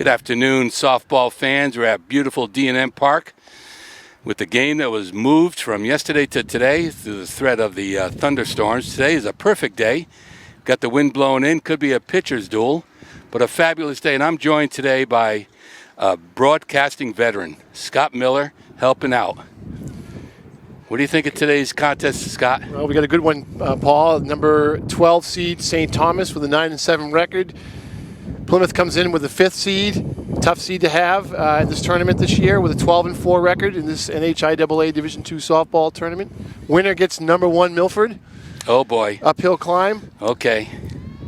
Good afternoon, softball fans. We're at beautiful D&M Park with the game that was moved from yesterday to today through the threat of the thunderstorms. Today is a perfect day. Got the wind blowing in. Could be a pitcher's duel, but a fabulous day. And I'm joined today by a broadcasting veteran, Scott Miller, helping out. What do you think of today's contest, Scott? Well, we got a good one, Paul. Number 12 seed, St. Thomas, with a 9-7 record. Plymouth comes in with the 5th seed, tough seed to have in this tournament this year, with a 12-4 record in this NHIAA Division II softball tournament. Winner gets number 1 Milford. Oh boy. Uphill climb. Okay.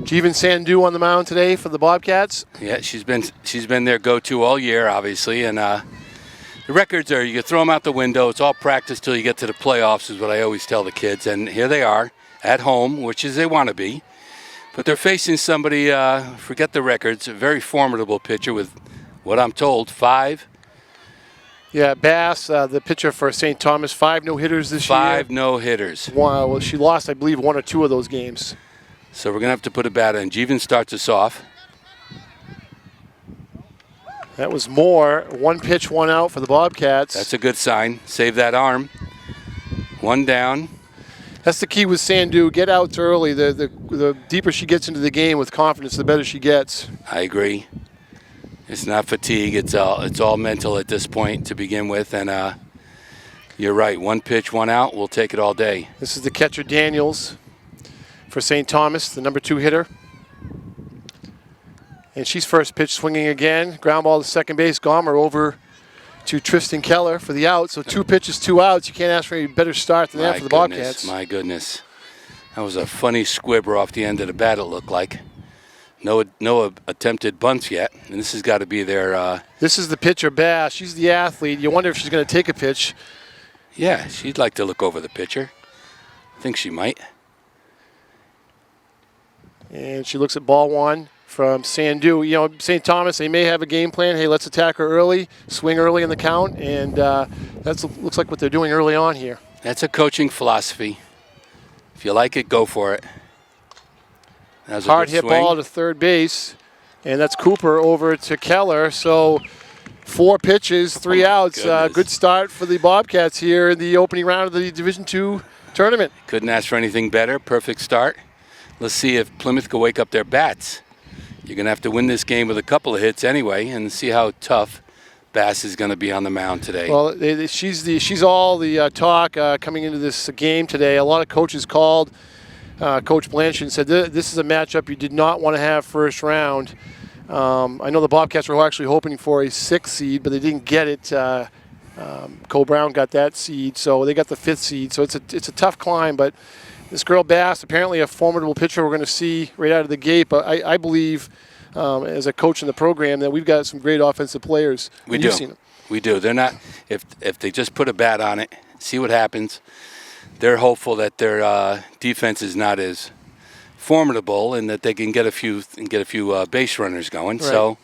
Jeevan Sandhu on the mound today for the Bobcats. Yeah, she's been their go-to all year, obviously, and the records are, you can throw them out the window. It's all practice till you get to the playoffs, is what I always tell the kids. And here they are at home, which is they want to be. But they're facing somebody, forget the records, a very formidable pitcher with, what I'm told, 5. Yeah, Bass, the pitcher for St. Thomas, 5 no-hitters this year. 5 no-hitters. Well, she lost, I believe, 1 or 2 of those games. So we're going to have to put a bat in. Jeevan starts us off. That was more. 1 pitch, 1 out for the Bobcats. That's a good sign. Save that arm. 1 down. That's the key with Sandhu. Get out early. The deeper she gets into the game with confidence, the better she gets. I agree. It's not fatigue. It's all mental at this point to begin with. And you're right. 1 pitch, 1 out. We'll take it all day. This is the catcher Daniels for St. Thomas, the number 2 hitter. And she's first pitch swinging again. Ground ball to second base. Gomer over to Tristan Keller for the out. So 2 pitches, 2 outs. You can't ask for any better start than that for the Bobcats. My goodness. That was a funny squibber off the end of the bat, it looked like. No attempted bunts yet. And this has got to be their... This is the pitcher, Bass. She's the athlete. You wonder if she's going to take a pitch. Yeah, she'd like to look over the pitcher. I think she might. And she looks at ball 1. From Sandhu. You know, St. Thomas, they may have a game plan. Hey, let's attack her early, swing early in the count, and that looks like what they're doing early on here. That's a coaching philosophy. If you like it, go for it. Hard hit ball to third base, and that's Cooper over to Keller. So 4 pitches, 3 outs. Good start for the Bobcats here in the opening round of the Division II tournament. Couldn't ask for anything better. Perfect start. Let's see if Plymouth can wake up their bats. You're going to have to win this game with a couple of hits anyway, and see how tough Bass is going to be on the mound today. Well, she's all the talk coming into this game today. A lot of coaches called Coach Blanchard and said this is a matchup you did not want to have first round. I know the Bobcats were actually hoping for a 6th seed, but they didn't get it. Cole Brown got that seed, so they got the 5th seed. So it's a tough climb, but this girl Bass, apparently a formidable pitcher we're going to see right out of the gate. But I believe, as a coach in the program, that we've got some great offensive players. We do. We do. They're not. If they just put a bat on it, see what happens. They're hopeful that their defense is not as formidable and that they can get a few base runners going. Right. So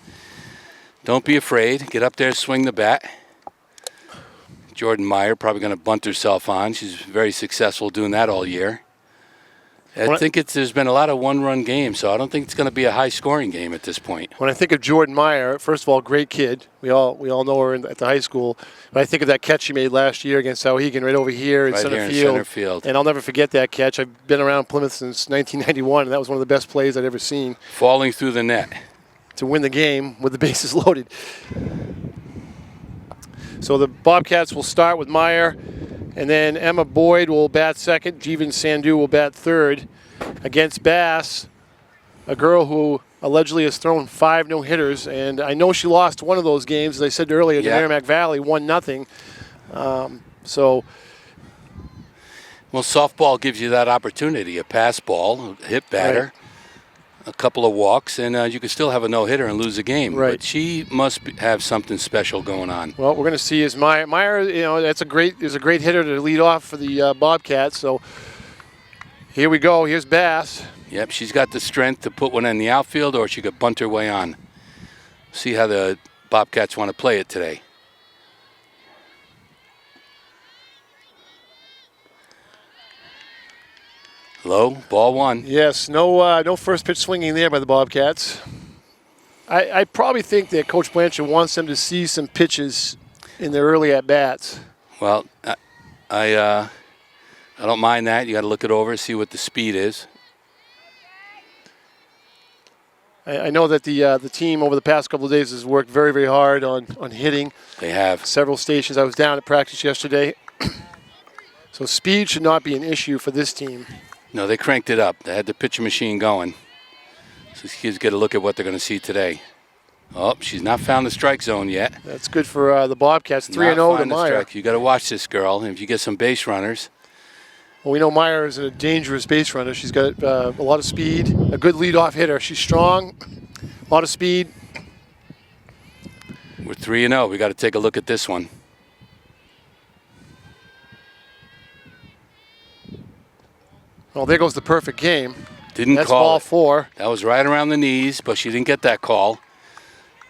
don't be afraid. Get up there, swing the bat. Jordan Meyer probably going to bunt herself on. She's very successful doing that all year. I think there's been a lot of one-run games, so I don't think it's going to be a high-scoring game at this point. When I think of Jordan Meyer, first of all, great kid. We all know her at the high school. But I think of that catch she made last year against Sauhegan right over here in center field. And I'll never forget that catch. I've been around Plymouth since 1991, and that was one of the best plays I'd ever seen. Falling through the net. To win the game with the bases loaded. So the Bobcats will start with Meyer. And then Emma Boyd will bat second. Jeevan Sandhu will bat third against Bass, a girl who allegedly has thrown 5 no-hitters. And I know she lost one of those games, as I said earlier, to Merrimack Valley, 1-0. Well, softball gives you that opportunity, a pass ball, a hit batter. Right. A couple of walks, and you could still have a no-hitter and lose a game. Right. But she must have something special going on. Well, we're going to see is Meyer. Meyer, you know, is a great hitter to lead off for the Bobcats. So here we go. Here's Bass. Yep, she's got the strength to put one in the outfield, or she could bunt her way on. See how the Bobcats want to play it today. Low, ball 1. Yes, no first pitch swinging there by the Bobcats. I probably think that Coach Blanchard wants them to see some pitches in their early at-bats. Well, I don't mind that. You got to look it over, see what the speed is. I know that the team over the past couple of days has worked very, very hard on hitting. They have. Several stations. I was down at practice yesterday. So speed should not be an issue for this team. No, they cranked it up. They had the pitcher machine going. So these kids get a look at what they're going to see today. Oh, she's not found the strike zone yet. That's good for the Bobcats. 3-0 to Meyer. You got to watch this girl. And if you get some base runners. Well, we know Meyer is a dangerous base runner. She's got a lot of speed, a good leadoff hitter. She's strong, a lot of speed. We're 3-0. We got to take a look at this one. Well, there goes the perfect game. That's ball it. 4. That was right around the knees, but she didn't get that call.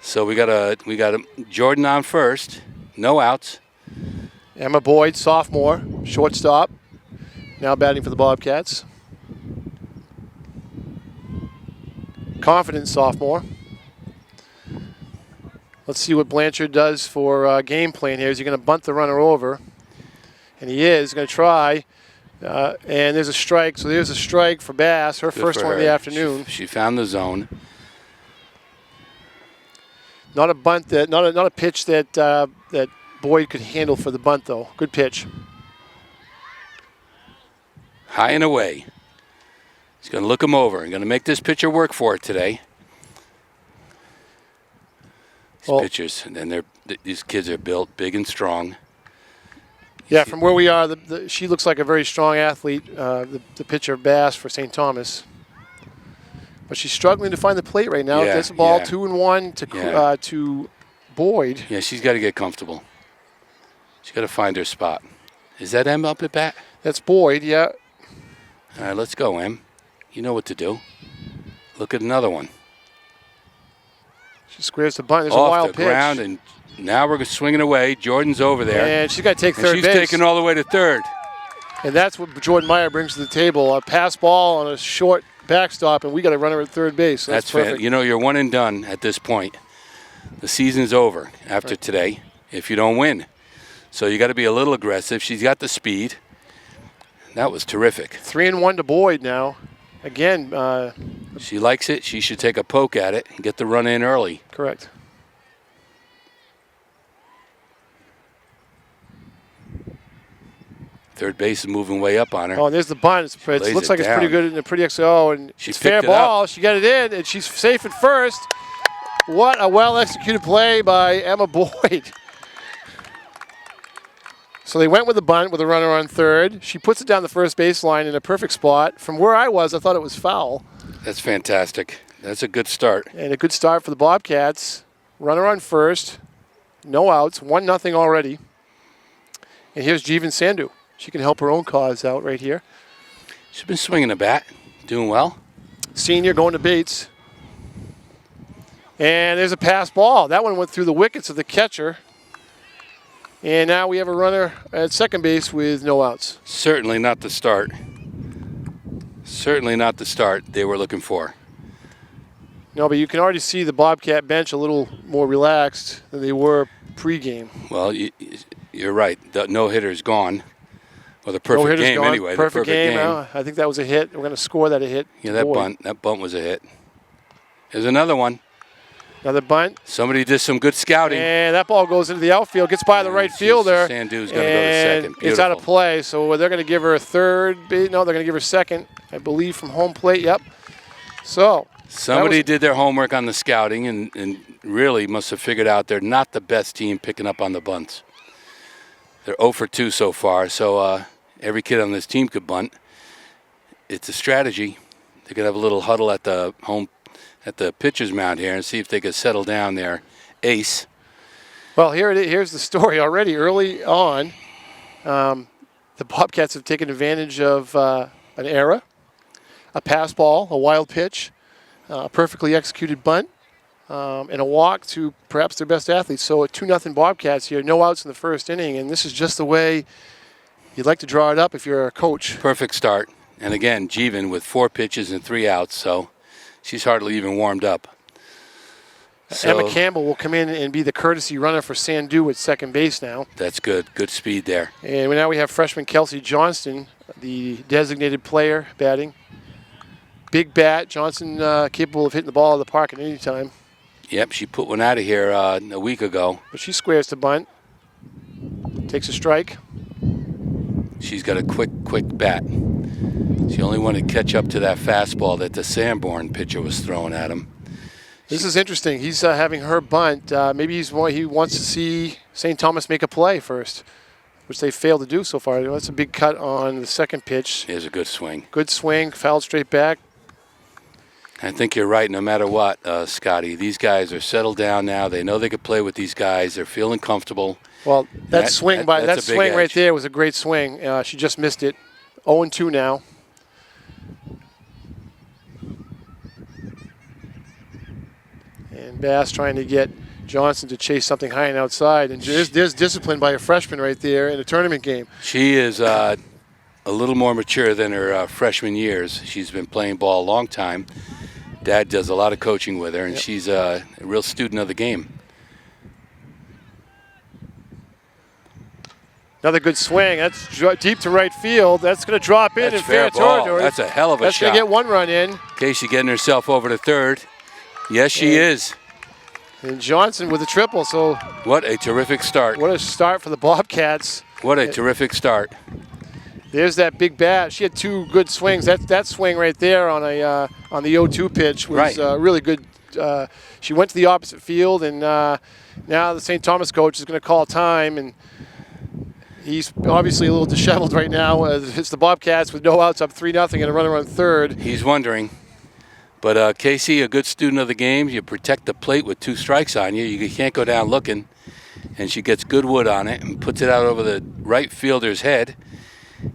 So we got a Jordan on first. No outs. Emma Boyd, sophomore, shortstop. Now batting for the Bobcats. Confident sophomore. Let's see what Blanchard does for game plan here. Is he going to bunt the runner over? And he is going to try. And there's a strike. So there's a strike for Bass, her first one of the afternoon. She found the zone. Not a bunt that, not a pitch that that Boyd could handle for the bunt though. Good pitch. High and away. He's going to look him over and going to make this pitcher work for it today. These pitchers, and these kids are built big and strong. Yeah, from where we are, she looks like a very strong athlete, the pitcher Bass for St. Thomas. But she's struggling to find the plate right now. Gets the ball 2-1 to Boyd. Yeah, she's got to get comfortable. She's got to find her spot. Is that Em up at bat? That's Boyd, yeah. All right, let's go, Em. You know what to do. Look at another one. She squares the bunt. There's a wild pitch. Off the ground, and now we're swinging away. Jordan's over there. And she's got to take third base. She's taking all the way to third. And that's what Jordan Meyer brings to the table. A pass ball on a short backstop, and we got a runner at third base. So that's perfect. You know, you're one and done at this point. The season's over after today if you don't win. So you got to be a little aggressive. She's got the speed. That was terrific. 3-1 to Boyd now. Again. She likes it. She should take a poke at it and get the run in early. Correct. Third base is moving way up on her. Oh, and there's the bunt. It looks like it's pretty good and a pretty and it's fair ball. She got it in, and she's safe at first. What a well-executed play by Emma Boyd. So they went with the bunt with a runner on third. She puts it down the first baseline in a perfect spot. From where I was, I thought it was foul. That's fantastic. That's a good start. And a good start for the Bobcats. Runner on first. No outs. 1-0 already. And here's Jeevan Sandhu. She can help her own cause out right here. She's been swinging a bat. Doing well. Senior going to Bates. And there's a pass ball. That one went through the wickets of the catcher. And now we have a runner at second base with no outs. Certainly not the start. Certainly not the start they were looking for. No, but you can already see the Bobcat bench a little more relaxed than they were pregame. Well, you're right. The no-hitter's gone. Well, the perfect game gone. anyway. Perfect game. I think that was a hit. We're going to score that a hit. Yeah, that bunt was a hit. There's another one. Another bunt. Somebody did some good scouting. And that ball goes into the outfield, gets by the right fielder. Sandhu's going to go to second. Beautiful. It's out of play, so they're going to give her a third. No, they're going to give her second, I believe, from home plate. Yep. So. Somebody did their homework on the scouting and really must have figured out they're not the best team picking up on the bunts. They're 0 for 2 so far, so every kid on this team could bunt. It's a strategy. They're going to have a little huddle at the pitcher's mound here and see if they could settle down their ace. Well, here's the story already. Early on, the Bobcats have taken advantage of an error, a pass ball, a wild pitch, a perfectly executed bunt, and a walk to perhaps their best athletes. So a 2-0 Bobcats here, no outs in the first inning, and this is just the way you'd like to draw it up if you're a coach. Perfect start. And again, Jeevan with 4 pitches and 3 outs, so she's hardly even warmed up. So Emma Campbell will come in and be the courtesy runner for Sandu at second base now. that's good. Good speed there. And now we have freshman Kelsey Johnston, the designated player, batting. Big bat. Johnson capable of hitting the ball out of the park at any time. Yep, she put one out of here a week ago. But she squares to bunt. Takes a strike. She's got a quick bat. She only wanted to catch up to that fastball that the Sanborn pitcher was throwing at him. This is interesting. He's having her bunt. Maybe he wants to see St. Thomas make a play first, which they failed to do so far. That's a big cut on the second pitch. Here's a good swing. Good swing, fouled straight back. I think you're right no matter what, Scotty. These guys are settled down now. They know they could play with these guys. They're feeling comfortable. Well, that swing right edge. there was a great swing. She just missed it. 0-2 now. And Bass trying to get Johnson to chase something high and outside. And there's discipline by a freshman right there in a tournament game. She is a little more mature than her freshman years. She's been playing ball a long time. Dad does a lot of coaching with her, and she's a real student of the game. Another good swing. That's deep to right field. That's going to drop in fair territory. That's a hell of a shot. That's going to get one run in. Casey getting herself over to third. Yes, she is. And Johnson with a triple. So what a terrific start. What a start for the Bobcats. What a terrific start. There's that big bat. She had two good swings. That swing right there on the 0-2 pitch was really good. She went to the opposite field, and now the St. Thomas coach is going to call time, and he's obviously a little disheveled right now. It's the Bobcats with no outs, up 3-0, and a runner on third. He's wondering. But Casey, a good student of the game. You protect the plate with 2 strikes on you. You can't go down looking. And she gets good wood on it and puts it out over the right fielder's head.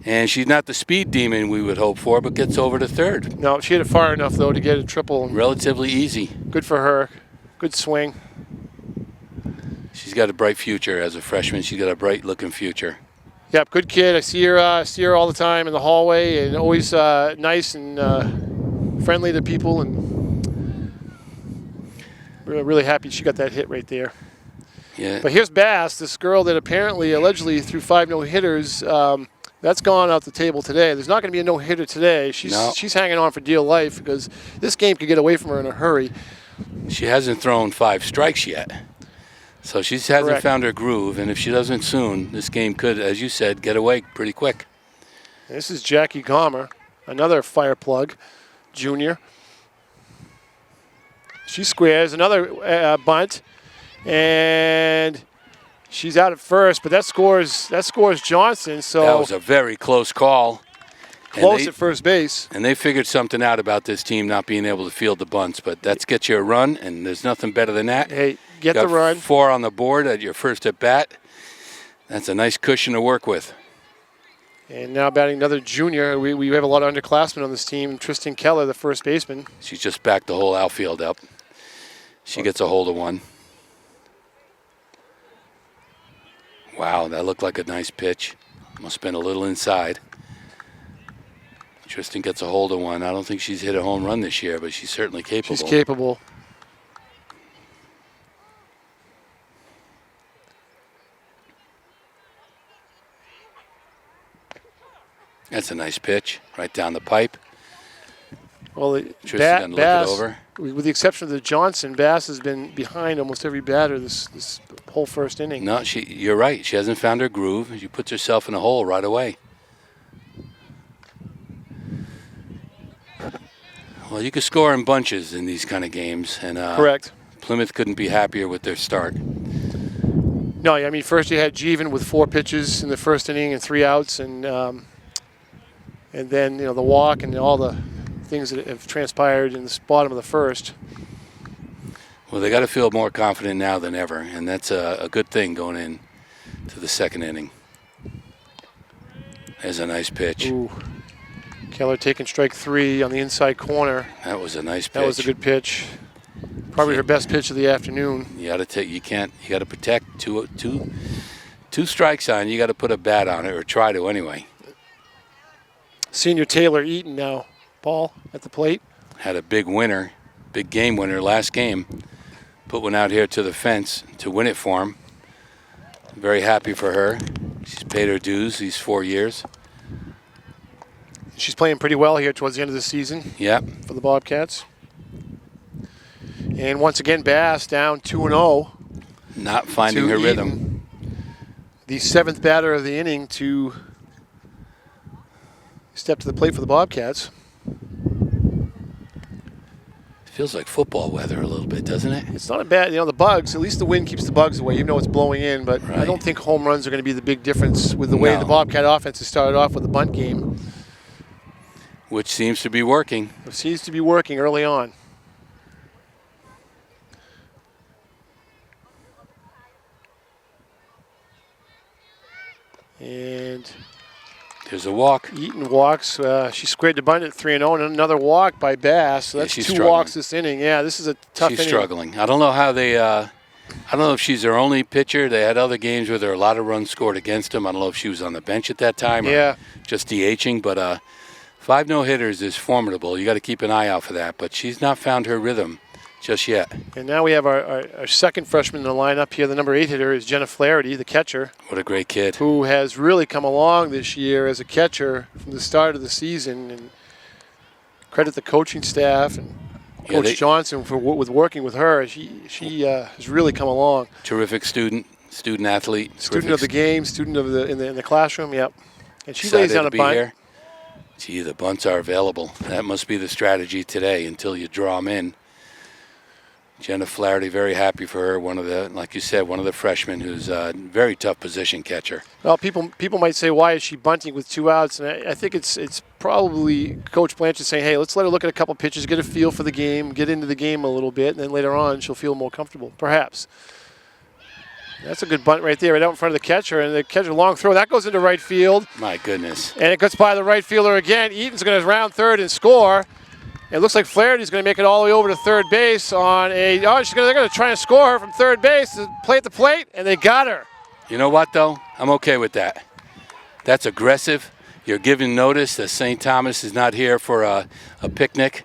And she's not the speed demon we would hope for, but gets over to third. No, she hit it far enough, though, to get a triple. Relatively easy. Good for her. Good swing. She's got a bright future as a freshman. She's got a bright-looking future. Yep, good kid. I see her all the time in the hallway, and always nice and friendly to people, and really happy she got that hit right there. Yeah. But here's Bass, this girl that allegedly threw 5 no-hitters. That's gone off the table today. There's not going to be a no-hitter today. She's hanging on for dear life because this game could get away from her in a hurry. She hasn't thrown 5 strikes yet. So she hasn't found her groove, and if she doesn't soon, this game could, as you said, get away pretty quick. This is Jackie Gomer, another fire plug, junior. She squares, another bunt, and she's out at first, but that scores Johnson. So that was a very close call. Close at first base. And they figured something out about this team not being able to field the bunts, but that gets you a run, and there's nothing better than that. Hey, get the run. 4 on the board at your first at bat. That's a nice cushion to work with. And now batting another junior. We have a lot of underclassmen on this team. Tristan Keller, the first baseman. She's just backed the whole outfield up. She gets a hold of one. Wow, that looked like a nice pitch. Must have been a little inside. Tristan gets a hold of one. I don't think she's hit a home run this year, but she's certainly capable. She's capable. That's a nice pitch, right down the pipe. Well, Tristan look it over. With the exception of the Johnson, Bass has been behind almost every batter this whole first inning. No, you're right. She hasn't found her groove. She puts herself in a hole right away. Well, you could score in bunches in these kind of games, and correct. Plymouth couldn't be happier with their start. No, I mean first you had Jeevan with 4 pitches in the first inning and 3 outs, and then the walk and all the things that have transpired in the bottom of the first. Well, they got to feel more confident now than ever, and that's a good thing going in to the second inning. There's a nice pitch. Ooh. Keller taking strike 3 on the inside corner. That was a nice pitch. That was a good pitch. Probably her best pitch of the afternoon. You got to take. You got to protect two strikes on. You got to put a bat on it, or try to anyway. Senior Taylor Eaton now, Paul at the plate. Had a big winner, big game winner last game. put one out here to the fence to win it for him. Very happy for her. She's paid her dues these 4 years. She's playing pretty well here towards the end of the season. Yep. For the Bobcats. And once again, Bass down 2-0. Not finding her rhythm. The 7th batter of the inning to step to the plate for the Bobcats. Feels like football weather a little bit, doesn't it? It's not a bad, the bugs, at least the wind keeps the bugs away, even though it's blowing in. But right. I don't think home runs are going to be the big difference with the way the Bobcat offense has started off with the bunt game. Which seems to be working. It seems to be working early on. And there's a walk. Eaton walks. She squared the bunt at 3-0, and another walk by Bass. So that's 2 walks this inning. Yeah, this is a tough inning. She's struggling. I don't know how they. I don't know if she's their only pitcher. They had other games where there were a lot of runs scored against them. I don't know if she was on the bench at that time or just DHing. But 5 no-hitters is formidable. You got to keep an eye out for that. But she's not found her rhythm just yet. And now we have our second freshman in the lineup here. The number 8 hitter is Jenna Flaherty, the catcher. What a great kid. Who has really come along this year as a catcher from the start of the season. And credit the coaching staff and Coach Johnson with working with her. She has really come along. Terrific student athlete. Student of the game, student of in the classroom, yep. And she lays down a bunt. Here. Gee, the bunts are available. That must be the strategy today until you draw them in. Jenna Flaherty, very happy for her. One of the, like you said, one of the freshmen who's a very tough position catcher. Well, people might say, why is she bunting with 2 outs? And I think it's probably Coach Blanchard saying, hey, let's let her look at a couple pitches, get a feel for the game, get into the game a little bit, and then later on she'll feel more comfortable, perhaps. That's a good bunt right there, right out in front of the catcher, and the catcher long throw. That goes into right field. My goodness. And it gets by the right fielder again. Eaton's going to round third and score. It looks like Flaherty's going to make it all the way over to third base on they're going to try and score her from third base, play at the plate, and they got her. You know what, though? I'm okay with that. That's aggressive. You're giving notice that St. Thomas is not here for a picnic.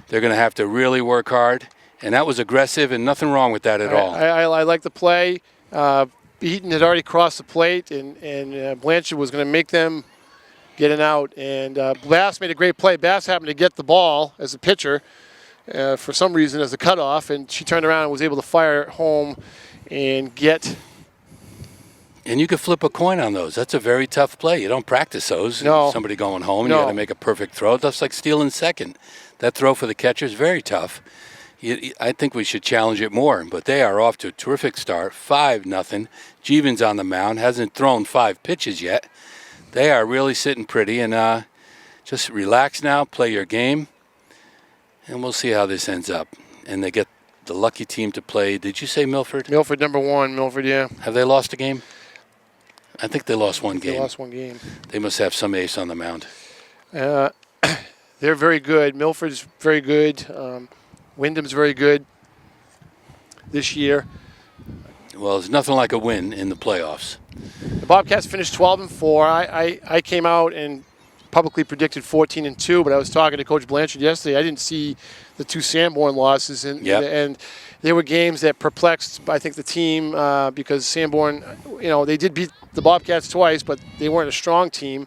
They're going to have to really work hard. And that was aggressive, and nothing wrong with that at all. I like the play. Eaton had already crossed the plate, and Blanchard was going to make them get an out. And Bass made a great play. Bass happened to get the ball as a pitcher for some reason as a cutoff, and she turned around and was able to fire it home and get. And you could flip a coin on those. That's a very tough play. You don't practice those. No. Somebody going home, you got to make a perfect throw. That's like stealing second. That throw for the catcher is very tough. I think we should challenge it more, but they are off to a terrific start, 5-0. Jeevan's on the mound, hasn't thrown 5 pitches yet. They are really sitting pretty, and just relax now, play your game, and we'll see how this ends up. And they get the lucky team to play. Did you say Milford? Milford, number 1, Milford, yeah. Have they lost a game? I think they lost one game. They lost 1 game. They must have some ace on the mound. They're very good. Milford's very good. Wyndham's very good this year. Well, it's nothing like a win in the playoffs. The Bobcats finished 12-4. I came out and publicly predicted 14-2, but I was talking to Coach Blanchard yesterday. I didn't see the 2 Sanborn losses, and there were games that perplexed, I think, the team because Sanborn, they did beat the Bobcats twice, but they weren't a strong team.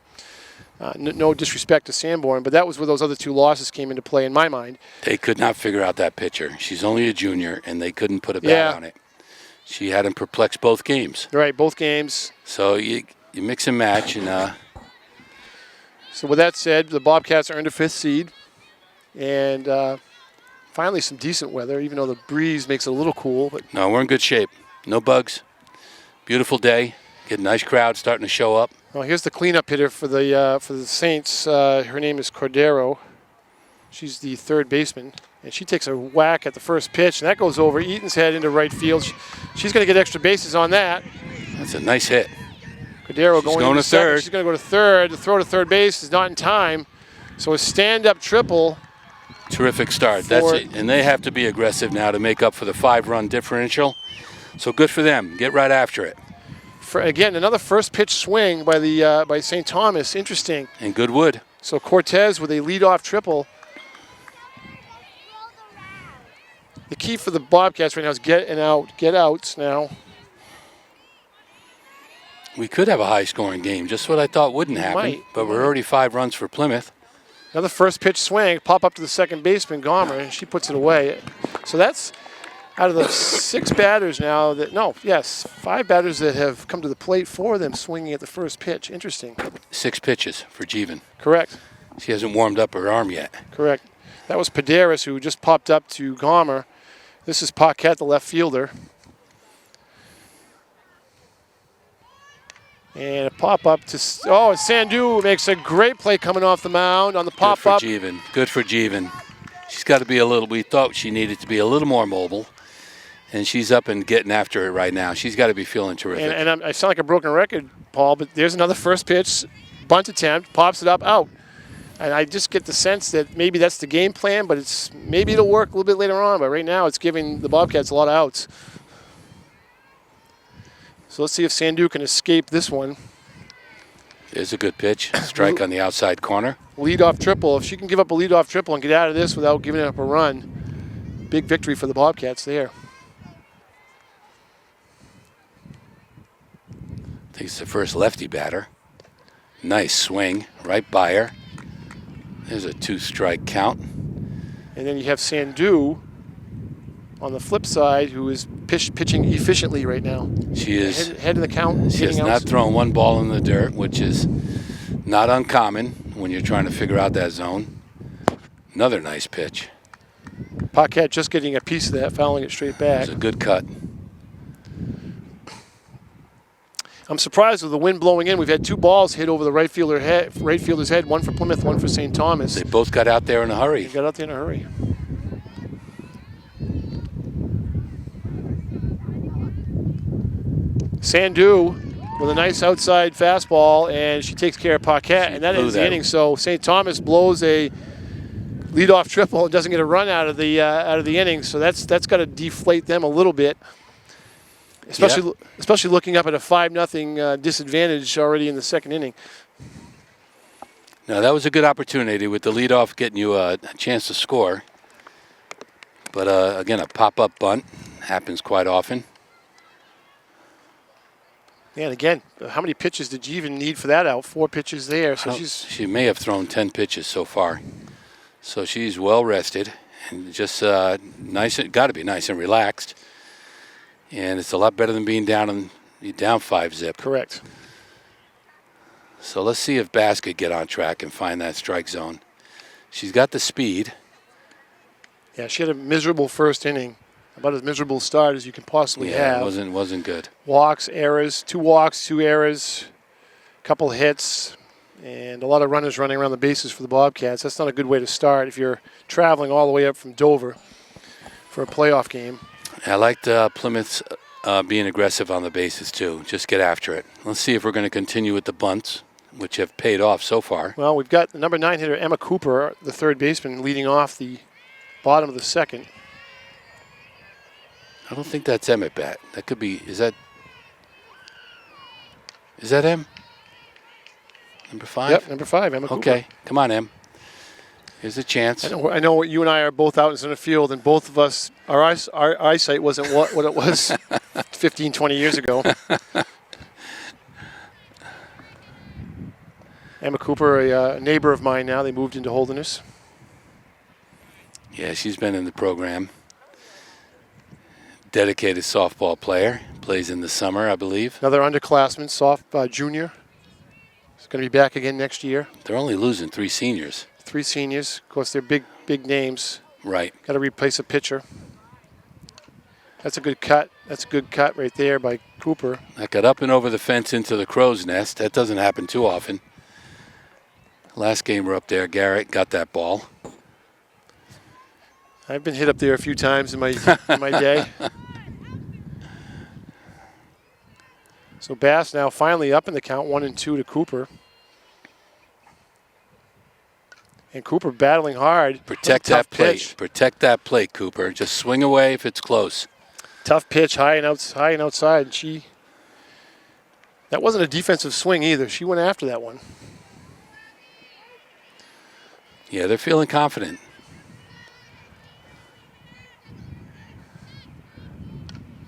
No disrespect to Sanborn, but that was where those other 2 losses came into play in my mind. They could not figure out that pitcher. She's only a junior, and they couldn't put a bat on it. She had him perplexed both games. Right, both games. So you mix and match. And so with that said, the Bobcats earned a 5th seed. And finally some decent weather, even though the breeze makes it a little cool. But no, we're in good shape. No bugs. Beautiful day. Get a nice crowd starting to show up. Well, here's the cleanup hitter for the Saints. Her name is Cordero. She's the 3rd baseman, and she takes a whack at the first pitch, and that goes over Eaton's head into right field. She's going to get extra bases on that. That's a nice hit. Cordero going to third. She's going to go to third. The throw to third base is not in time, so a stand-up triple. Terrific start. That's it, and they have to be aggressive now to make up for the 5-run differential. So good for them. Get right after it. Again, another first pitch swing by St. Thomas. Interesting. And good wood. So Cortez with a leadoff triple. The key for the Bobcats right now is get outs now. We could have a high-scoring game, just what I thought wouldn't happen. But we're already 5 runs for Plymouth. Another first pitch swing, pop up to the second baseman, Gomer, and she puts it away. So that's out of the 6 batters now 5 batters that have come to the plate, 4 of them swinging at the first pitch. Interesting. 6 pitches for Jeevan. Correct. She hasn't warmed up her arm yet. Correct. That was Paderas, who just popped up to Gomer. This is Paquette, the left fielder. And a pop-up to, and Sandhu makes a great play coming off the mound on the pop-up. Good for Jeevan. Good for Jeevan. She's got to be we thought she needed to be a little more mobile. And she's up and getting after it right now. She's got to be feeling terrific. And I sound like a broken record, Paul, but there's another first pitch, bunt attempt, pops it up, out. And I just get the sense that maybe that's the game plan, but maybe it'll work a little bit later on. But right now it's giving the Bobcats a lot of outs. So let's see if Sandhu can escape this one. There's a good pitch. Strike on the outside corner. Leadoff triple. If she can give up a leadoff triple and get out of this without giving up a run, big victory for the Bobcats there. I think it's the first lefty batter. Nice swing right by her. There's a 2-strike count. And then you have Sandhu on the flip side, who is pitching efficiently right now. She is. Head of the count. She has not thrown one ball in the dirt, which is not uncommon when you're trying to figure out that zone. Another nice pitch. Paquette just getting a piece of that, fouling it straight back. It's a good cut. I'm surprised with the wind blowing in. We've had 2 balls hit over the right fielder's head, one for Plymouth, one for St. Thomas. They both got out there in a hurry. They got out there in a hurry. Sandhu with a nice outside fastball, and she takes care of Paquette, and that ends the inning. So St. Thomas blows a leadoff triple and doesn't get a run out of the inning. So that's got to deflate them a little bit, especially looking up at a 5-0 disadvantage already in the second inning. Now that was a good opportunity with the leadoff getting you a chance to score. But again, a pop-up bunt happens quite often. Yeah, and again, how many pitches did you even need for that out? 4 pitches there. So she may have thrown 10 pitches so far. So she's well rested and just nice. Got to be nice and relaxed. And it's a lot better than being down 5-zip. Correct. So let's see if Bass could get on track and find that strike zone. She's got the speed. Yeah, she had a miserable first inning. About as miserable start as you can possibly have. Yeah, it wasn't good. Walks, errors, 2 walks, 2 errors, couple hits, and a lot of runners running around the bases for the Bobcats. That's not a good way to start if you're traveling all the way up from Dover for a playoff game. I liked Plymouth's being aggressive on the bases too. Just get after it. Let's see if we're going to continue with the bunts, which have paid off so far. Well, we've got the number 9 hitter, Emma Cooper, the third baseman, leading off the bottom of the second. I don't think that's Em at bat. That could be. Is that Em? Number 5? Yep, number 5, Emma Cooper. Okay, come on, Em. Here's a chance. I know you and I are both out in center field, and both of us, our eyesight wasn't what it was 15, 20 years ago. Emma Cooper, a neighbor of mine now. They moved into Holderness. Yeah, she's been in the program. Dedicated softball player. Plays in the summer, I believe. Another underclassman, junior. He's going to be back again next year. They're only losing 3 seniors. 3 seniors. Of course, they're big names. Right. Got to replace a pitcher. That's a good cut. That's a good cut right there by Cooper. That got up and over the fence into the crow's nest. That doesn't happen too often. Last game we're up there, Garrett got that ball. I've been hit up there a few times in my day. So Bass now finally up in the count, 1-2 to Cooper. And Cooper battling hard. Protect that plate. Protect that plate, Cooper. Just swing away if it's close. Tough pitch, high and outside. That wasn't a defensive swing either. She went after that one. Yeah, they're feeling confident.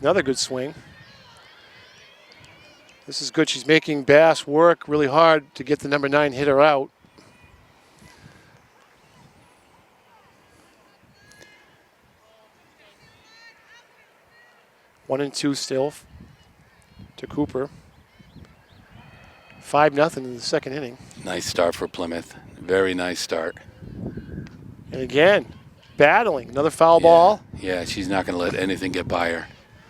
Another good swing. This is good. She's making Bass work really hard to get the number 9 hitter out. One and two still to Cooper. 5-0 in the second inning. Nice start for Plymouth. Very nice start. And again, battling. Another foul ball. Yeah, she's not going to let anything get by her.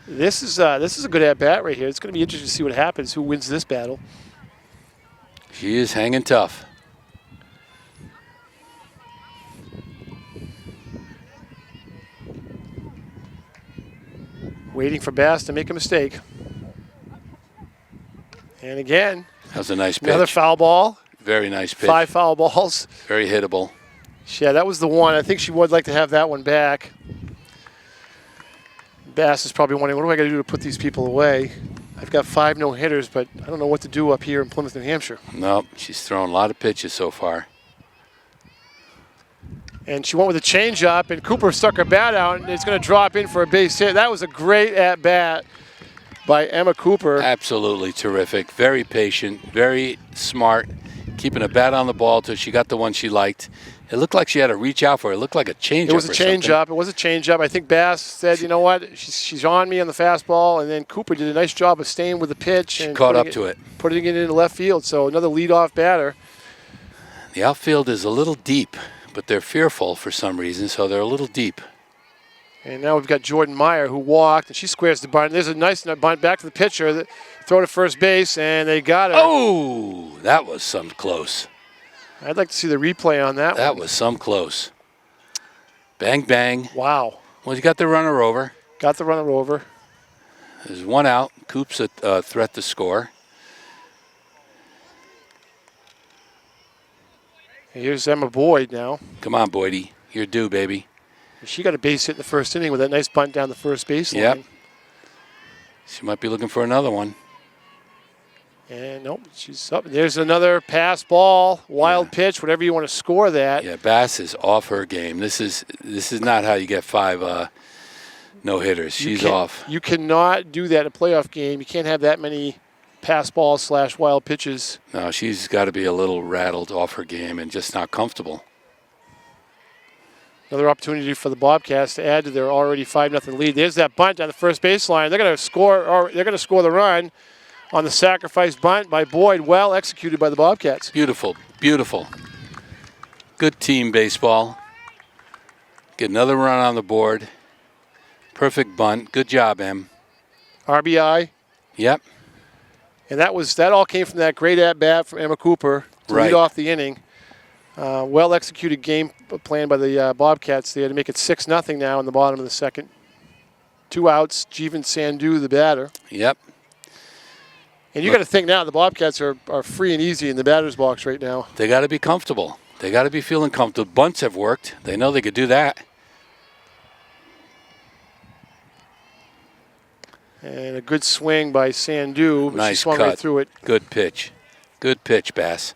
This is a good at-bat right here. It's going to be interesting to see what happens, who wins this battle. She is hanging tough. Waiting for Bass to make a mistake. And again, that was a nice pitch. Another foul ball. Very nice pitch. 5 foul balls. Very hittable. Yeah, that was the one. I think she would like to have that one back. Bass is probably wondering, what do I got to do to put these people away? I've got 5 no-hitters, but I don't know what to do up here in Plymouth, New Hampshire. Nope, she's thrown a lot of pitches so far. And she went with a changeup, and Cooper stuck her bat out, and it's going to drop in for a base hit. That was a great at-bat by Emma Cooper. Absolutely terrific. Very patient, very smart, keeping a bat on the ball till she got the one she liked. It looked like she had to reach out for it. It looked like a changeup. It was a changeup. It was a changeup. I think Bass said, you know what, she's on me on the fastball, and then Cooper did a nice job of staying with the pitch. She and caught up to it. Putting it into left field. So another leadoff batter. The outfield is a little deep, but they're fearful for some reason, so they're a little deep. And now we've got Jordan Meyer, who walked, and she squares the bunt. There's a nice bunt back to the pitcher. Throw to first base, and they got her. Oh, that was some close. I'd like to see the replay on that one. That was some close. Bang, bang. Wow. Well, you got the runner over. Got the runner over. There's one out. Coop's a threat to score. Here's Emma Boyd now. Come on, Boydie. You're due, baby. She got a base hit in the first inning with that nice bunt down the first baseline. Yep. She might be looking for another one. And nope, she's up. There's another pass ball, wild pitch, whatever you want to score that. Yeah, Bass is off her game. This is not how you get 5 no-hitters. She's off. You cannot do that in a playoff game. You can't have that many pass balls / wild pitches. No, she's got to be a little rattled off her game and just not comfortable. Another opportunity for the Bobcats to add to their already 5-0 lead. There's that bunt on the first baseline. They're going to score, or they're going to score the run on the sacrifice bunt by Boyd. Well executed by the Bobcats. Beautiful, beautiful. Good team baseball. Get another run on the board. Perfect bunt. Good job, Em. RBI. Yep. And that all came from that great at-bat from Emma Cooper to lead off the inning. Well-executed game plan by the Bobcats. They had to make it 6-0 now in the bottom of the second. 2 outs. Jeevan Sandhu, the batter. Yep. And you got to think now the Bobcats are free and easy in the batter's box right now. They got to be comfortable. They got to be feeling comfortable. Bunts have worked. They know they could do that. And a good swing by Sandhu. But nice she swung cut. right through it. Good pitch. Good pitch, Bass.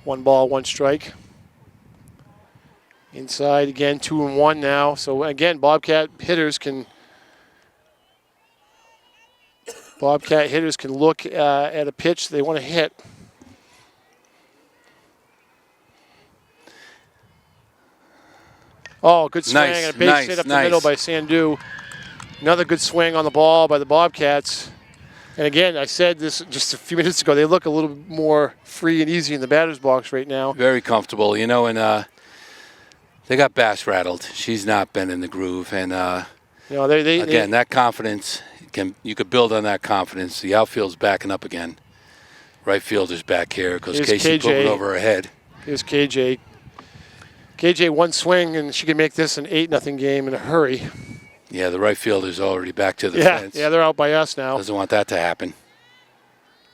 One ball, one strike. Inside again, 2-1 now. So again, Bobcat hitters can look at a pitch they want to hit. Oh, good swing and a base hit up the middle by Sandhu. Another good swing on the ball by the Bobcats. And again, I said this just a few minutes ago, they look a little more free and easy in the batter's box right now. Very comfortable, you know, and they got Bass rattled. She's not been in the groove, and again, that confidence you could build on that confidence. The outfield's backing up again. Right fielder's back here because Casey put it over her head. Here's KJ. KJ one swing, and she can make this an 8-0 game in a hurry. Yeah, the right fielder's already back to the fence. Yeah, they're out by us now. Doesn't want that to happen.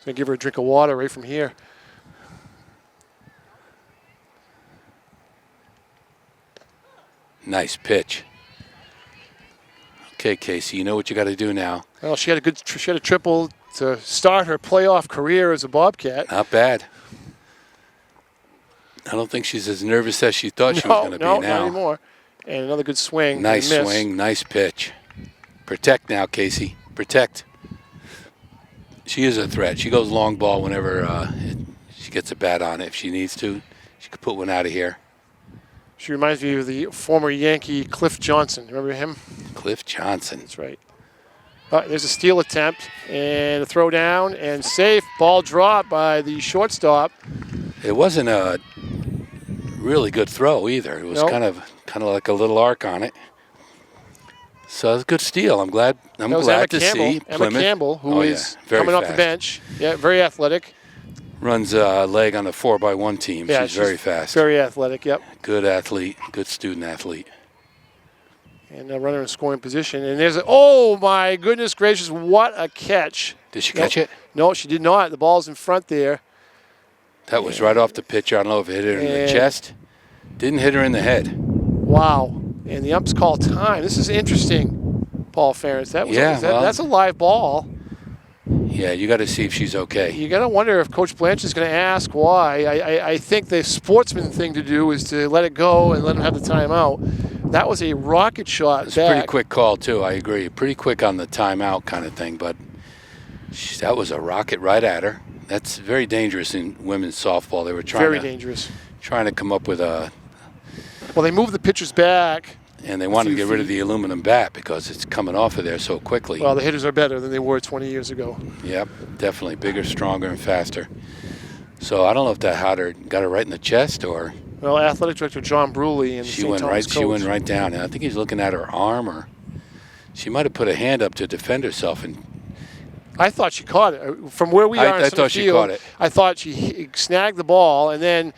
Going to give her a drink of water right from here. Nice pitch. Okay, Casey, you know what you got to do now. Well, she had a triple to start her playoff career as a Bobcat. Not bad. I don't think she's as nervous as she thought she was going to be now. No, not anymore. And another good swing. Nice swing, nice pitch. Protect now, Casey. Protect. She is a threat. She goes long ball whenever she gets a bat on it. If she needs to, she could put one out of here. She reminds me of the former Yankee Cliff Johnson. Remember him? Cliff Johnson. That's right. There's a steal attempt and a throw down and safe. Ball dropped by the shortstop. It wasn't a really good throw either. It was kind of like a little arc on it. So it's a good steal. I'm glad to see Plymouth. Emma Campbell, who is coming off the bench. Yeah, very athletic. Runs a leg on the 4x1 team. Yeah, she's very fast. Very athletic, yep. Good athlete, good student athlete. And a runner in scoring position. And there's oh my goodness gracious, what a catch. Did she catch it? No, she did not. The ball's in front there. That was right off the pitcher. I don't know if it hit her in the chest. Didn't hit her in the head. Wow. And the umps call time. This is interesting, Paul Ferentz. That's a live ball. Yeah, you got to see if she's okay. You got to wonder if Coach Blanche is going to ask why. I think the sportsman thing to do is to let it go and let him have the timeout. That was a rocket shot. It's a pretty quick call, too. I agree. Pretty quick on the timeout kind of thing. But that was a rocket right at her. That's very dangerous in women's softball. They were trying to come up with a... Well, they moved the pitchers back. And they wanted to get rid of the aluminum bat because it's coming off of there so quickly. Well, the hitters are better than they were 20 years ago. Yep, definitely. Bigger, stronger, and faster. So I don't know if that got her right in the chest or... Well, athletic director John Bruley and she went right down. And I think he's looking at her arm, or she might have put a hand up to defend herself. And I thought she caught it. From where we are in the field, she caught it. I thought she snagged the ball, and then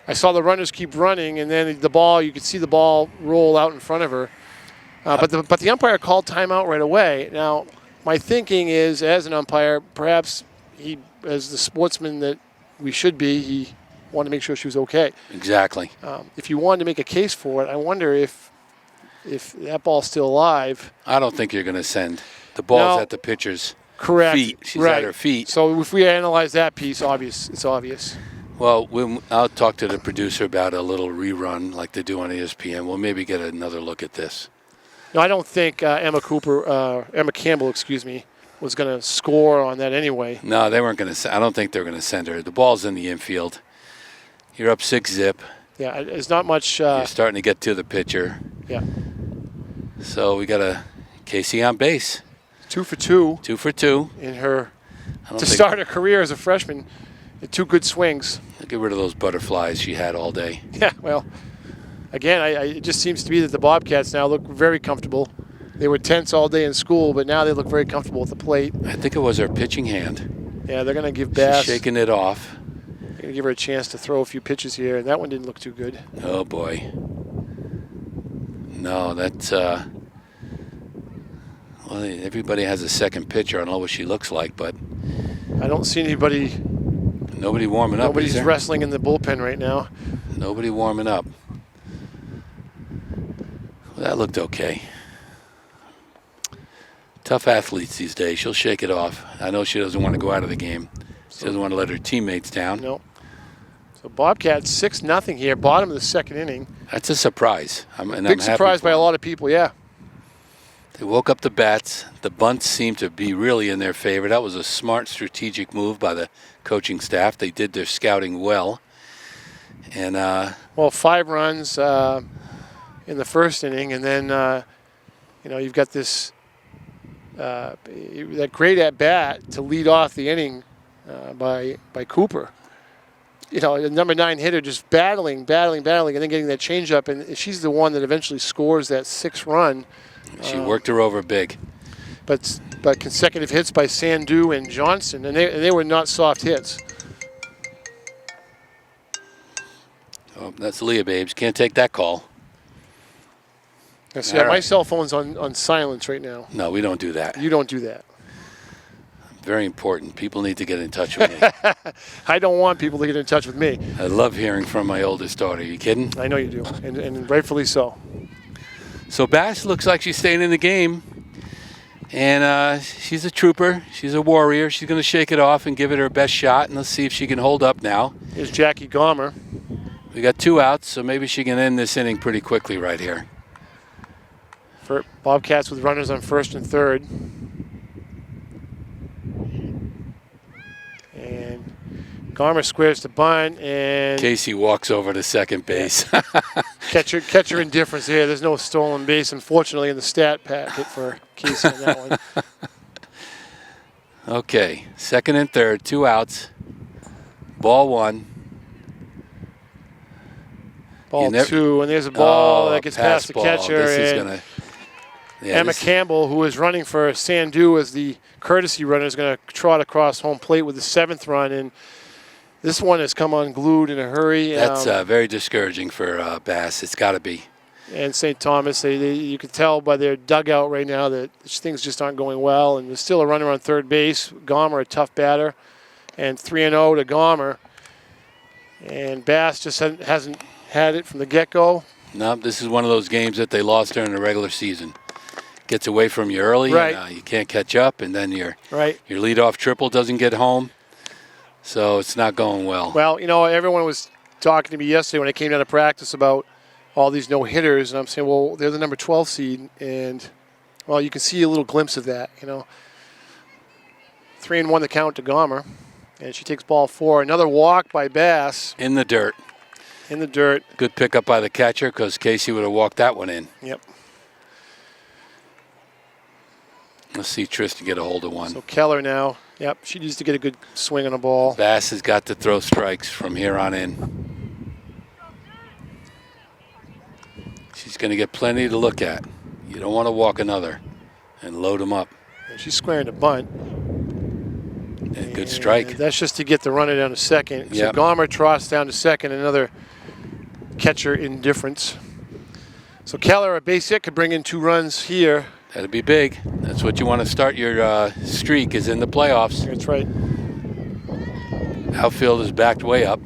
I saw the runners keep running, and then the ball, you could see the ball roll out in front of her. But the umpire called timeout right away. Now, my thinking is, as an umpire, perhaps he, as the sportsman that we should be, he wanted to make sure she was okay. Exactly. If you wanted to make a case for it, I wonder if that ball's still alive. I don't think you're going to send. The ball's at the pitcher's feet. She's right. at her feet. So if we analyze that piece, it's obvious. Well, I'll talk to the producer about a little rerun like they do on ESPN. We'll maybe get another look at this. No, I don't think Emma Campbell, was going to score on that anyway. No, they weren't going to. I don't think they're going to send her. The ball's in the infield. You're up 6-0. Yeah, it's not much. You're starting to get to the pitcher. Yeah. So we got a Casey on base. 2 for 2. 2 for 2. In her start her career as a freshman. 2 good swings. Get rid of those butterflies she had all day. Yeah, well, again, it just seems to be that the Bobcats now look very comfortable. They were tense all day in school, but now they look very comfortable at the plate. I think it was her pitching hand. Yeah, they're going to give Bass... She's shaking it off. They're going to give her a chance to throw a few pitches here, and that one didn't look too good. Oh, boy. No, that's... well, everybody has a second pitcher. I don't know what she looks like, but... I don't see anybody... Nobody warming up. Nobody's wrestling in the bullpen right now. Nobody warming up. Well, that looked okay. Tough athletes these days. She'll shake it off. I know she doesn't want to go out of the game. She doesn't want to let her teammates down. No. So Bobcats 6-0 here, bottom of the second inning. That's a surprise. Big surprise by a lot of people, yeah. They woke up the bats. The bunts seemed to be really in their favor. That was a smart strategic move by the coaching staff. They did their scouting well. And 5 runs in the first inning, and then you've got this that great at bat to lead off the inning by Cooper. The number 9 hitter just battling, and then getting that changeup, and she's the one that eventually scores that 6th run. She worked her over big. But consecutive hits by Sandu and Johnston, and they were not soft hits. Oh, that's Leah Babes. Can't take that call. See, my cell phone's on silence right now. No, we don't do that. You don't do that. Very important. People need to get in touch with me. I don't want people to get in touch with me. I love hearing from my oldest daughter. Are you kidding? I know you do, and rightfully so. So Bass looks like she's staying in the game. And she's a trooper. She's a warrior. She's going to shake it off and give it her best shot. And let's see if she can hold up now. Here's Jackie Gomer. We got 2 outs, so maybe she can end this inning pretty quickly right here. For Bobcats with runners on first and third. And Garmer squares the bunt, and Casey walks over to second base. catcher indifference here. There's no stolen base, unfortunately, in the stat packet for Casey on that one. Okay, second and third, 2 outs. Ball 1. Ball 2, and there's a ball that gets past the catcher. This is and gonna, Emma Campbell, who is running for Sandu as the courtesy runner, is going to trot across home plate with the 7th run. And this one has come unglued in a hurry. That's very discouraging for Bass. It's got to be. And St. Thomas, you can tell by their dugout right now that things just aren't going well. And there's still a runner on third base. Gomer, a tough batter. And 3-0 to Gomer. And Bass just hasn't had it from the get-go. No, this is one of those games that they lost during the regular season. Gets away from you early, right. And you can't catch up, and then your right. your leadoff triple doesn't get home. So it's not going well. Well, everyone was talking to me yesterday when I came down to practice about all these no-hitters, and I'm saying, well, they're the number 12 seed, and, well, you can see a little glimpse of that, 3-1 the count to Gomer, and she takes ball 4. Another walk by Bass. In the dirt. In the dirt. Good pickup by the catcher because Casey would have walked that one in. Yep. Let's see Tristan get a hold of one. So Keller now. Yep, she needs to get a good swing on the ball. Bass has got to throw strikes from here on in. She's going to get plenty to look at. You don't want to walk another and load them up. And she's squaring a bunt. And good strike. That's just to get the runner down to second. Yep. So Gomer trots down to second, another catcher indifference. So Keller, a base hit, could bring in 2 runs here. That'd be big. That's what you want to start your streak is in the playoffs. That's right. Outfield is backed way up.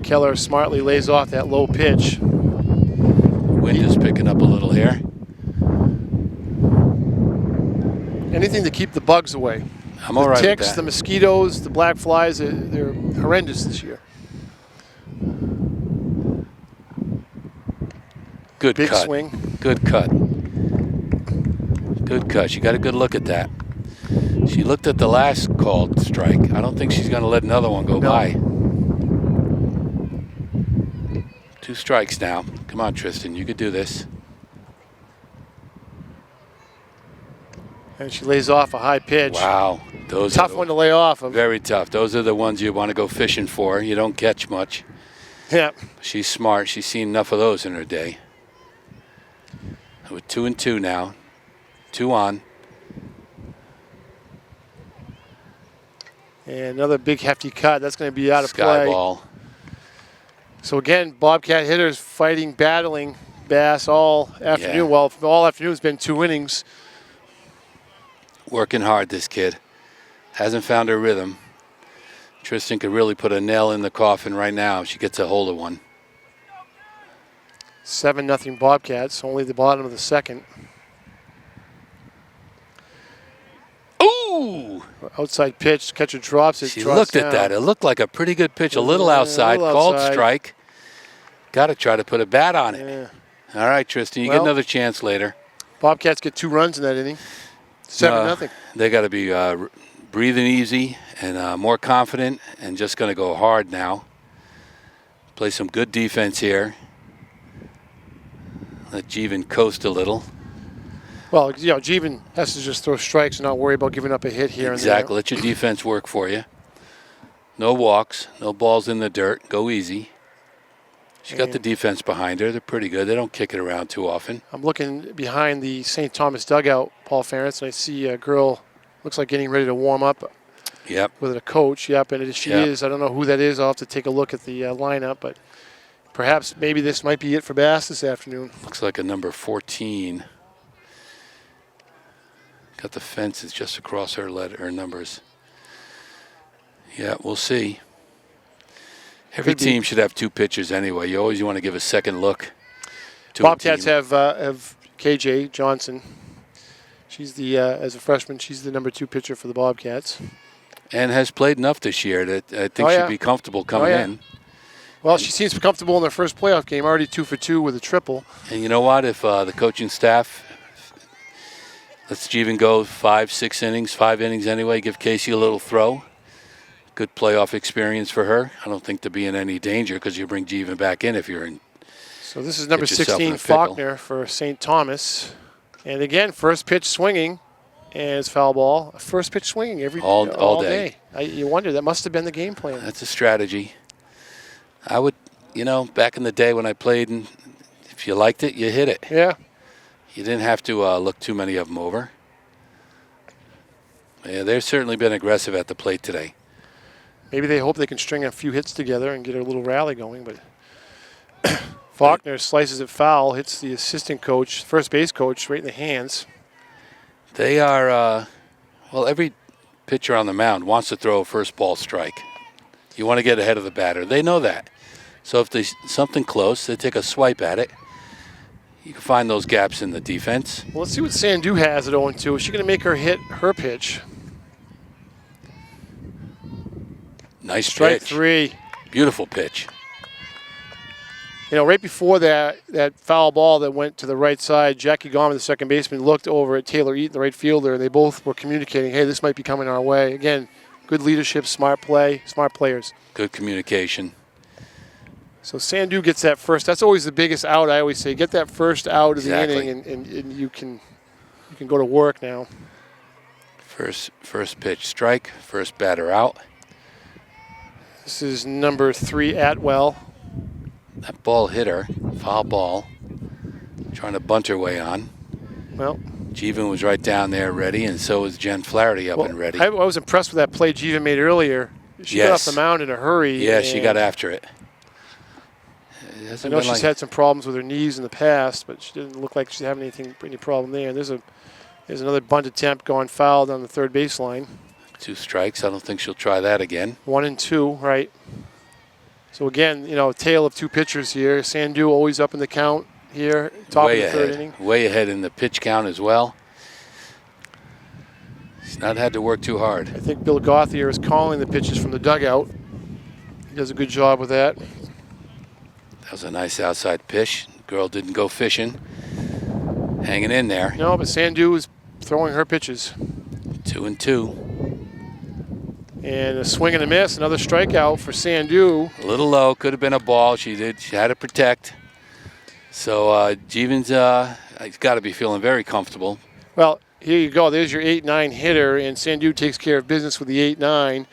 Keller smartly lays off that low pitch. Wind is picking up a little here. Anything to keep the bugs away. I'm all right with ticks, that. the mosquitoes, the black flies, they're horrendous this year. Good Big cut. swing. Good cut. Good cut. She got a good look at that. She looked at the last called strike. I don't think she's going to let another one go by. 2 strikes now. Come on, Tristan. You could do this. And she lays off a high pitch. Wow. Those tough one to lay off of. Very tough. Those are the ones you want to go fishing for. You don't catch much. Yeah. She's smart. She's seen enough of those in her day. With 2-2 now. 2 on. And another big hefty cut. That's going to be out of Sky play. ball. So again, Bobcat hitters fighting, battling Bass all afternoon. Yeah. Well, all afternoon has been 2 innings. Working hard, this kid. Hasn't found her rhythm. Tristan could really put a nail in the coffin right now if she gets a hold of one. 7-0 Bobcats, only the bottom of the second. Ooh! Outside pitch, catcher drops it. She looked at that. It looked like a pretty good pitch. A little outside, called strike. Got to try to put a bat on it. Yeah. All right, Tristan, you get another chance later. Bobcats get 2 runs in that inning. 7-0. They got to be breathing easy and more confident and just going to go hard now. Play some good defense here. Let Jeevan coast a little. Well, Jeevan has to just throw strikes and not worry about giving up a hit here Exactly. and there. Let your defense work for you. No walks, no balls in the dirt. Go easy. She's got the defense behind her. They're pretty good. They don't kick it around too often. I'm looking behind the St. Thomas dugout, Paul Ferentz, and I see a girl looks like getting ready to warm up. Yep. With a coach, yep, and she is. I don't know who that is. I'll have to take a look at the lineup, but perhaps maybe this might be it for Bass this afternoon. Looks like a number 14. Got the fences just across her numbers. Yeah, we'll see. Every team should have 2 pitchers anyway. You always want to give a second look to Bobcats have KJ Johnson. She's the as a freshman, she's the number 2 pitcher for the Bobcats. And has played enough this year that I think she'd be comfortable coming in. Well, she seems comfortable in their first playoff game, already 2 for 2 with a triple. And you know what? If the coaching staff lets Jeevan go 5 innings anyway, give Casey a little throw. Good playoff experience for her. I don't think to be in any danger because you bring Jeevan back in if you're in. So this is number Get yourself in 16, a pickle. Faulkner for St. Thomas. And again, first pitch swinging, and it's foul ball. First pitch swinging all day. You wonder, that must have been the game plan. That's a strategy. I would, back in the day when I played, and if you liked it, you hit it. Yeah. You didn't have to look too many of them over. Yeah, they've certainly been aggressive at the plate today. Maybe they hope they can string a few hits together and get a little rally going, but Faulkner slices it foul, hits the assistant coach, first base coach, right in the hands. They are, every pitcher on the mound wants to throw a first ball strike. You want to get ahead of the batter. They know that. So if there's something close, they take a swipe at it. You can find those gaps in the defense. Well, let's see what Sandu has at 0-2. Is she going to make her hit her pitch? Nice Strike pitch. 3. Beautiful pitch. Right before that foul ball that went to the right side, Jackie Gorman, the second baseman, looked over at Taylor Eaton, the right fielder, and they both were communicating, hey, this might be coming our way. Again, good leadership, smart play, smart players. Good communication. So Sandu gets that first. That's always the biggest out, I always say. Get that first out of the Exactly. inning, and you can go to work now. First pitch strike, first batter out. This is number 3, Atwell. That ball hit her, foul ball, trying to bunt her way on. Well, Jeevan was right down there ready, and so was Jen Flaherty up and ready. I was impressed with that play Jeevan made earlier. She got off the mound in a hurry. Yeah, she got after it. I know she's had some problems with her knees in the past, but she didn't look like she's having any problem there. And there's another bunt attempt going foul down the third baseline. 2 strikes. I don't think she'll try that again. 1 and 2, right? So again, tale of 2 pitchers here. Sandu always up in the count here, top way of the third ahead. inning. Way ahead in the pitch count as well. She's not had to work too hard. I think Bill Gauthier is calling the pitches from the dugout. He does a good job with that. That was a nice outside pitch. Girl didn't go fishing. Hanging in there. No, but Sandu is throwing her pitches. 2 and 2. And a swing and a miss, another strikeout for Sandu. A little low, could have been a ball. She had to protect. So Jeevan's he's got to be feeling very comfortable. Well, here you go. There's your 8-9 hitter, and Sandu takes care of business with the 8-9.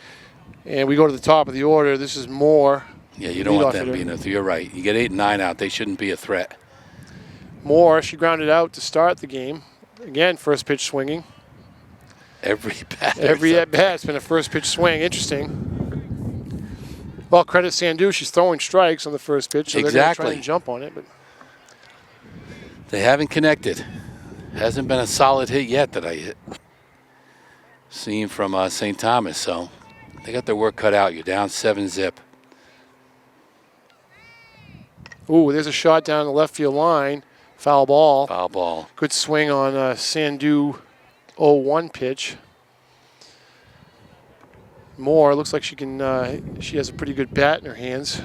And we go to the top of the order. This is Moore. Yeah, you don't want them being you're right. You get 8 and 9 out, they shouldn't be a threat. Moore, she grounded out to start the game. Again, first pitch swinging. Every bat. Every at bat, it's been a first pitch swing. Interesting. Well, credit Sandu. She's throwing strikes on the first pitch, so they're going to try and jump on it. But they haven't connected. Hasn't been a solid hit yet that I seen from St. Thomas. So they got their work cut out. You're down 7-0. Ooh, there's a shot down the left field line. Foul ball. Foul ball. Good swing on Sandu 0-1 pitch. Moore looks like she can. She has a pretty good bat in her hands.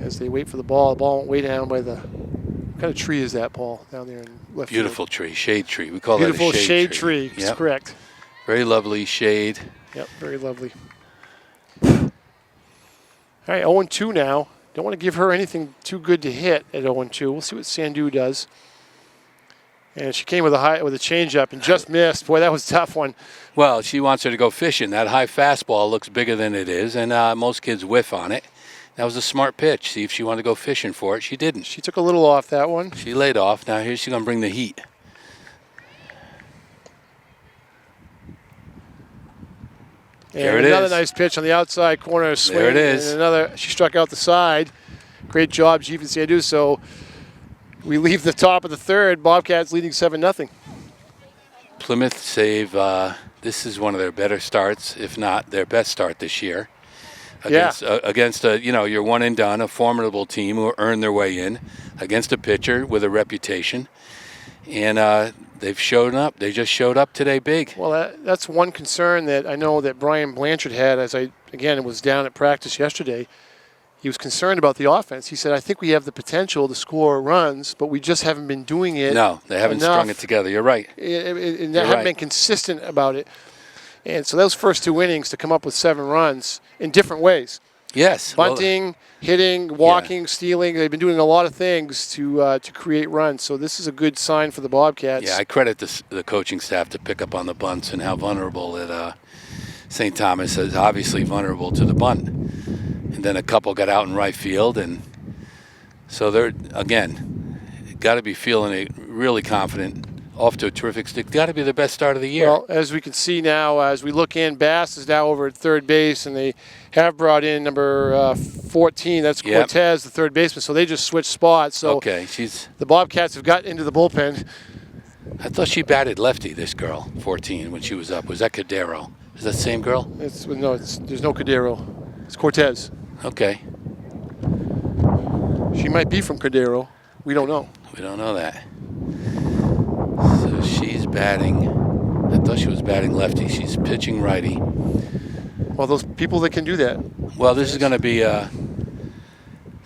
As they wait for the ball won't way down by the. What kind of tree is that, Paul? Down there in left Beautiful field? tree, shade tree. We call Beautiful that a shade tree. Yep. That's correct. Very lovely shade. Yep, very lovely. All right, 0-2 now. Don't want to give her anything too good to hit at 0-2. We'll see what Sandu does. And she came with a changeup and just missed. Boy, that was a tough one. Well, she wants her to go fishing. That high fastball looks bigger than it is, and most kids whiff on it. That was a smart pitch. See if she wanted to go fishing for it. She didn't. She took a little off that one. She laid off. Now here's she's going to bring the heat. There it another is. nice pitch on the outside corner swing. There it is. And another, she struck out the side. Great job, Jeevan Sandu. So we leave the top of the third. Bobcats leading 7-0. Plymouth save. This is one of their better starts, if not their best start this year. Against your one and done, a formidable team who earned their way in against a pitcher with a reputation. And they've shown up. They just showed up today big. Well, that's one concern that I know that Brian Blanchard had it was down at practice yesterday. He was concerned about the offense. He said, I think we have the potential to score runs, but we just haven't been doing it. No, they haven't strung it together. You're right. And they haven't been consistent about it. And so those first 2 innings to come up with 7 runs in different ways. Yes. Bunting, hitting, walking, stealing. They've been doing a lot of things to create runs. So this is a good sign for the Bobcats. Yeah, I credit the coaching staff to pick up on the bunts and how vulnerable that St. Thomas is obviously vulnerable to the bunt. And then a couple got out in right field. And so they're, again, got to be feeling really confident. Off to a terrific stick. Got to be the best start of the year. Well, as we can see now, as we look in, Bass is now over at third base, and they have brought in number 14. That's Cortez, the third baseman. So they just switched spots. So okay, the Bobcats have got into the bullpen. I thought she batted lefty, this girl, 14, when she was up. Was that Cadero? Is that the same girl? There's no Cadero. It's Cortez. Okay. She might be from Cadero. We don't know. We don't know that. So she's batting. I thought she was batting lefty. She's pitching righty. Well, those people that can do that. Well, this is going to be this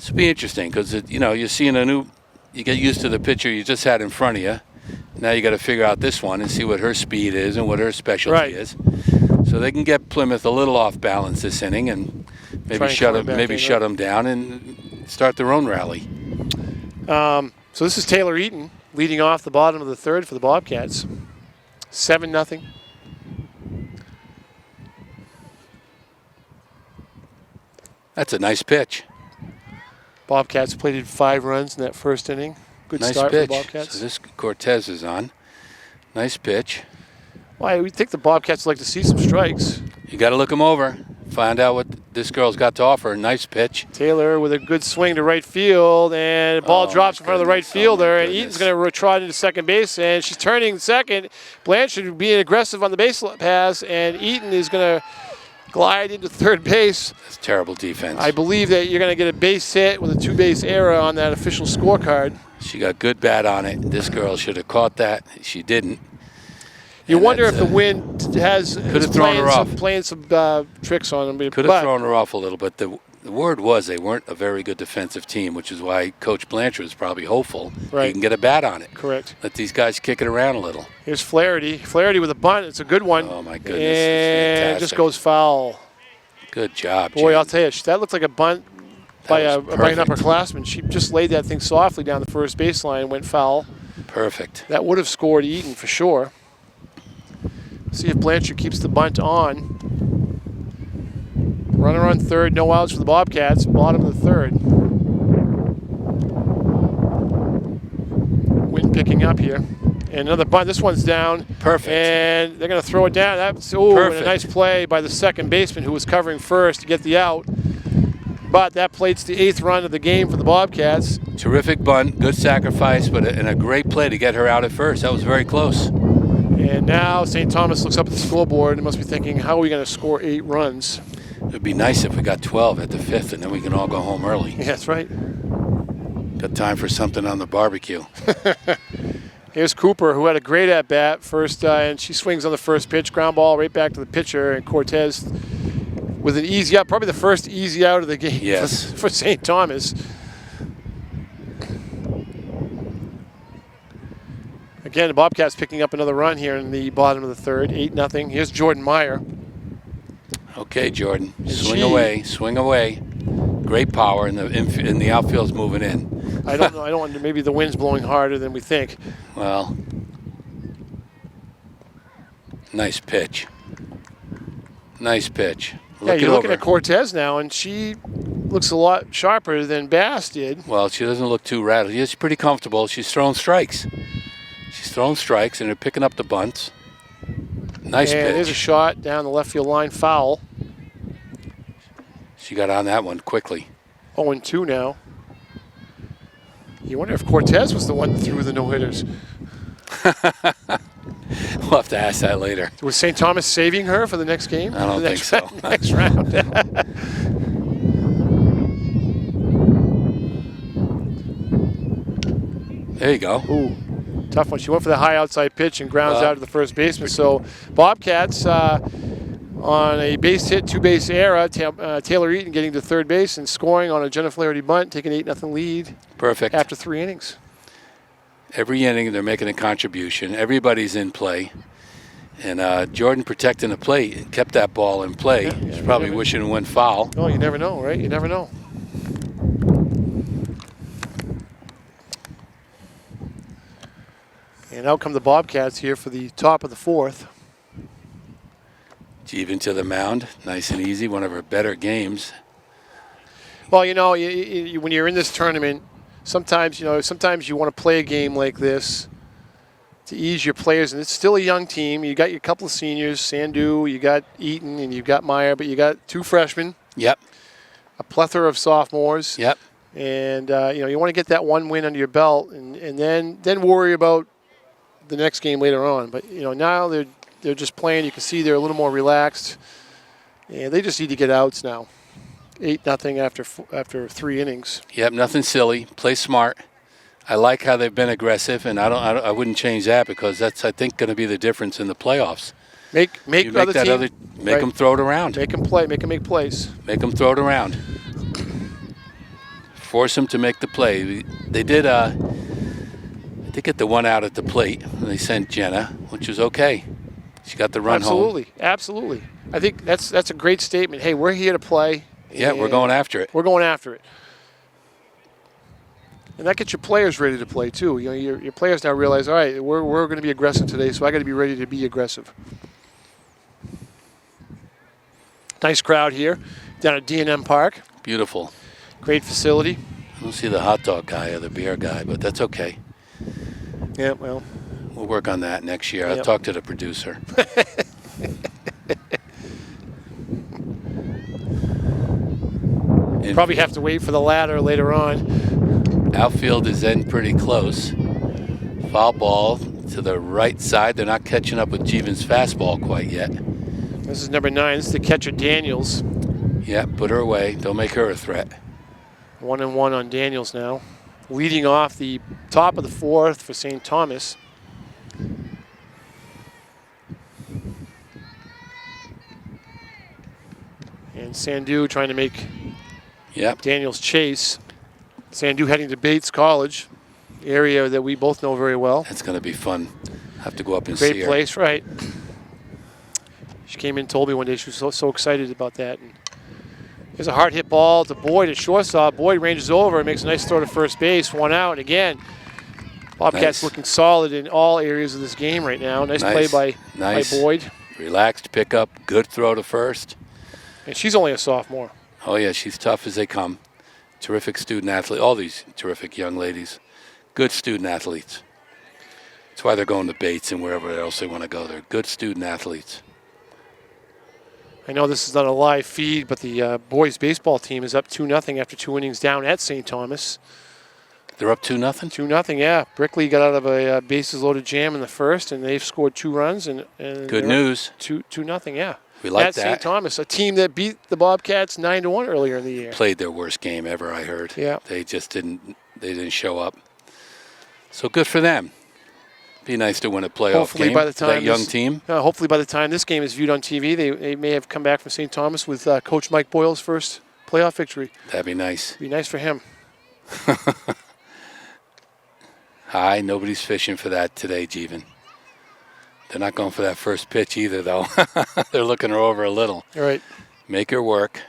will be interesting because you're seeing you get used to the pitcher you just had in front of you. Now you got to figure out this one and see what her speed is and what her specialty is. So they can get Plymouth a little off balance this inning and maybe shut them down and start their own rally. So this is Taylor Eaton leading off the bottom of the third for the Bobcats. 7-0. That's a nice pitch. Bobcats plated 5 runs in that first inning. Good nice start pitch. for the Bobcats. So this Cortez is on. Nice pitch. Well, we think the Bobcats like to see some strikes. You got to look them over. Find out what this girl's got to offer. Nice pitch. Taylor with a good swing to right field, and the ball drops in front of the right fielder, and Eaton's going to trot into second base, and she's turning second. Blanchard being aggressive on the base pass, and Eaton is going to glide into third base. That's terrible defense. I believe that you're going to get a base hit with a 2-base error on that official scorecard. She got good bat on it. This girl should have caught that. She didn't. You wonder if the wind could have thrown her off. Playing some tricks on them. Could have thrown her off a little, but the word was they weren't a very good defensive team, which is why Coach Blanchard was probably hopeful he can get a bat on it. Correct. Let these guys kick it around a little. Here's Flaherty. Flaherty with a bunt. It's a good one. Oh, my goodness. And it just goes foul. Good job, Boy, Jen. I'll tell you, that looked like a bunt by an upperclassman. She just laid that thing softly down the first baseline and went foul. Perfect. That would have scored Eaton for sure. See if Blanchard keeps the bunt on. Runner on third, no outs for the Bobcats. Bottom of the third. Wind picking up here. And another bunt. This one's down. Perfect. And they're going to throw it down. That's a nice play by the second baseman who was covering first to get the out. But that plates the 8th run of the game for the Bobcats. Terrific bunt, good sacrifice, and a great play to get her out at first. That was very close. And now St. Thomas looks up at the scoreboard and must be thinking, how are we going to score 8 runs? It would be nice if we got 12 at the 5th, and then we can all go home early. Yeah, that's right. Got time for something on the barbecue. Here's Cooper, who had a great at-bat first, and she swings on the first pitch, ground ball right back to the pitcher, and Cortez with an easy out, probably the first easy out of the game for St. Thomas. Again, the Bobcats picking up another run here in the bottom of the third, 8-0. Here's Jordan Meyer. Okay, Jordan, swing away. Great power, and the outfield's moving in. I don't know. I don't want to. Maybe the wind's blowing harder than we think. Well, nice pitch. Nice pitch. You're looking at Cortez now, and she looks a lot sharper than Bass did. Well, she doesn't look too rattled. She's pretty comfortable. She's throwing strikes. And they're picking up the bunts. Nice pitch. There's a shot down the left field line, foul. She got on that one quickly. 0-2 now. You wonder if Cortez was the one that threw the no-hitters. We'll have to ask that later. Was St. Thomas saving her for the next game? I don't think so. Next round. There you go. Ooh. Tough one. She went for the high outside pitch and grounds out to the first baseman. So Bobcats on a base hit, 2-base error, Taylor Eaton getting to third base and scoring on a Jenna Flaherty bunt, taking 8-0 lead. Perfect. After 3 innings. Every inning they're making a contribution. Everybody's in play. And Jordan protecting the plate and kept that ball in play. Yeah, He's probably wishing it went foul. Oh, you never know, right? You never know. And out come the Bobcats here for the top of the 4th. Jeevan to the mound. Nice and easy. One of her better games. Well, you know, when you're in this tournament, sometimes you want to play a game like this to ease your players, and it's still a young team. You got your couple of seniors, Sandu, you got Eaton, and you've got Meyer, but you got 2 freshmen. Yep. A plethora of sophomores. Yep. And you want to get that 1 win under your belt, and then worry about the next game later on. But now they're just playing. You can see they're a little more relaxed, and they just need to get outs now. 8-0 after 3 innings. Yep. Nothing silly. Play smart. I like how they've been aggressive, and I wouldn't change that because that's, I think, going to be the difference in the playoffs. Make them throw it around. Make them play. Make them make plays. Make them throw it around. Force them to make the play. They did. They get the 1 out at the plate. And they sent Jenna, which was okay. She got the run home. Absolutely. I think that's a great statement. Hey, we're here to play. Yeah, we're going after it. We're going after it. And that gets your players ready to play too. Your players now realize, all right, we're going to be aggressive today, so I got to be ready to be aggressive. Nice crowd here down at D&M Park. Beautiful. Great facility. I don't see the hot dog guy or the beer guy, but that's okay. Yeah, well. We'll work on that next year. Yep. I'll talk to the producer. Probably have to wait for the ladder later on. Outfield is in pretty close. Foul ball to the right side. They're not catching up with Jeevan's fastball quite yet. This is number 9. This is the catcher, Daniels. Yeah, put her away. Don't make her a threat. 1-1 on Daniels now. Leading off the top of the 4th for St. Thomas. And Sandu trying to make Daniels chase. Sandu heading to Bates College, area that we both know very well. That's going to be fun. Have to go up and see her. Great place, right. She came in and told me one day she was so excited about that. And there's a hard hit ball to Boyd at shortstop. Boyd ranges over and makes a nice throw to first base. 1 out. And again, Bobcats looking solid in all areas of this game right now. Nice play by Boyd. Relaxed pickup. Good throw to first. And she's only a sophomore. Oh, yeah, she's tough as they come. Terrific student athlete. All these terrific young ladies. Good student athletes. That's why they're going to Bates and wherever else they want to go. They're good student athletes. I know this is not a live feed, but the boys baseball team is up 2-0 after 2 innings down at St. Thomas. They're up 2-0? 2-0, yeah. Brickley got out of a bases loaded jam in the first, and they've scored 2 runs. And good news. 2-0, yeah. We like at that. St. Thomas, a team that beat the Bobcats 9-1 earlier in the year. Played their worst game ever, I heard. Yeah. They just didn't show up. So good for them. Be nice to win a playoff game. By the time that young team. Hopefully by the time this game is viewed on TV, they may have come back from St. Thomas with Coach Mike Boyle's first playoff victory. That'd be nice. Be nice for him. Hi, nobody's fishing for that today, Jeevan. They're not going for that first pitch either, though. They're looking her over a little. All right. Make her work.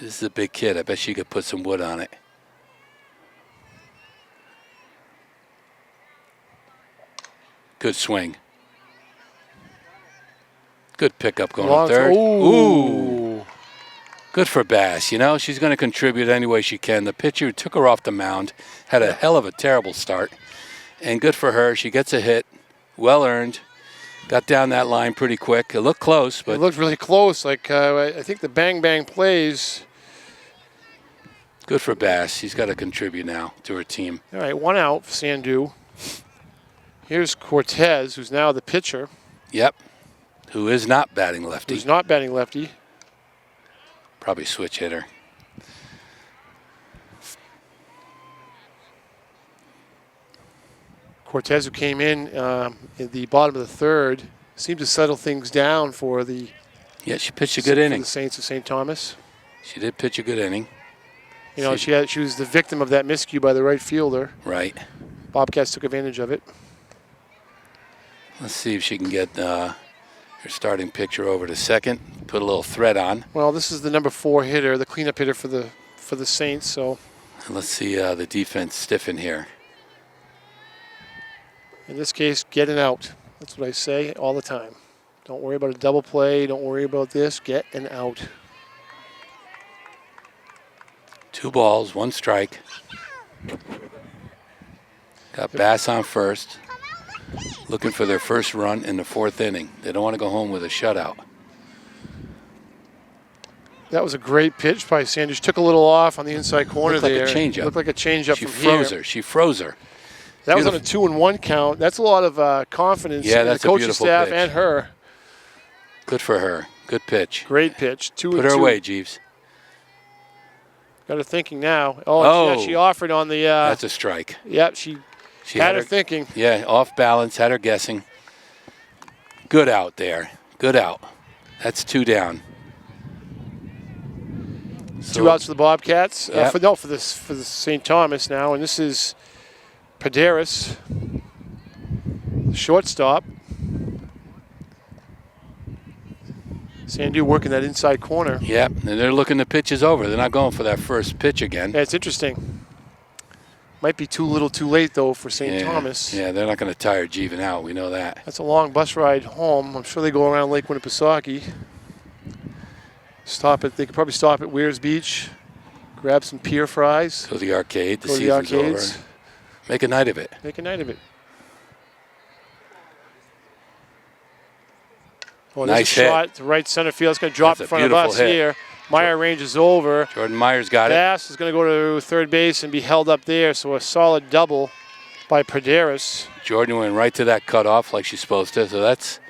This is a big kid. I bet she could put some wood on it. Good swing. Good pickup going to third. Ooh. Good for Bass. You know, she's going to contribute any way she can. The pitcher took her off the mound, had a hell of a terrible start. And good for her. She gets a hit. Well earned. Got down that line pretty quick. It looked close, but it looked really close. Like I think the bang plays. Good for Bass. She's got to contribute now to her team. All right, 1 out for Sandu. Here's Cortez, who's now the pitcher. Yep. Who is not batting lefty. Who's not batting lefty. Probably switch hitter. Cortez, who came in the bottom of the third, seemed to settle things down for the Yeah, she pitched a good inning. the Saints of St. Thomas. She did pitch a good inning. You know, she was the victim of that miscue by the right fielder. Right. Bobcats took advantage of it. Let's see if she can get her starting pitcher over to second. Put a little thread on. Well, this is the number 4 hitter, the cleanup hitter for the Saints. So And let's see the defense stiffen here. in this case, get an out. That's what I say all the time. Don't worry about a double play. Don't worry about this. Get an out. 2 balls, 1 strike. Got Bass on first. Looking for their first run in the 4th inning. They don't want to go home with a shutout. That was a great pitch by Sanders. Took a little off on the inside corner Looked like there. a changeup. Looked like a changeup She from froze here. her. She froze her. That was on a 2-1 count. That's a lot of confidence Yeah, in that's the a coaching beautiful staff pitch. and her. Good for her. Good pitch. Great pitch. 2-2. Put her away, Jeeves. Got her thinking now. Oh, yeah, she offered on the. That's a strike. Yep, she had her thinking. Yeah, off balance, had her guessing. Good out there. Good out. That's 2 down. 2 outs for the Bobcats. Yep. For the St. Thomas now, and this is Paderis, the shortstop. Sandu working that inside corner. Yep, and they're looking the pitches over. They're not going for that first pitch again. Yeah, it's interesting. Might be too little too late, though, for St. Thomas. Yeah, they're not going to tire Jeevan out. We know that. That's a long bus ride home. I'm sure they go around Lake Winnipesaukee. They could probably stop at Weirs Beach, grab some pier fries. Go to the arcade. The Go to the season's arcades. over. Make a night of it. Make a night of it. Oh, there's Nice a hit. shot to right center field. It's going to drop That's in a front of us beautiful hit. here. Meyer ranges over. Jordan Myers got it. Bass is going to go to third base and be held up there. So a solid double by Paderis. Jordan went right to that cutoff like she's supposed to. So that's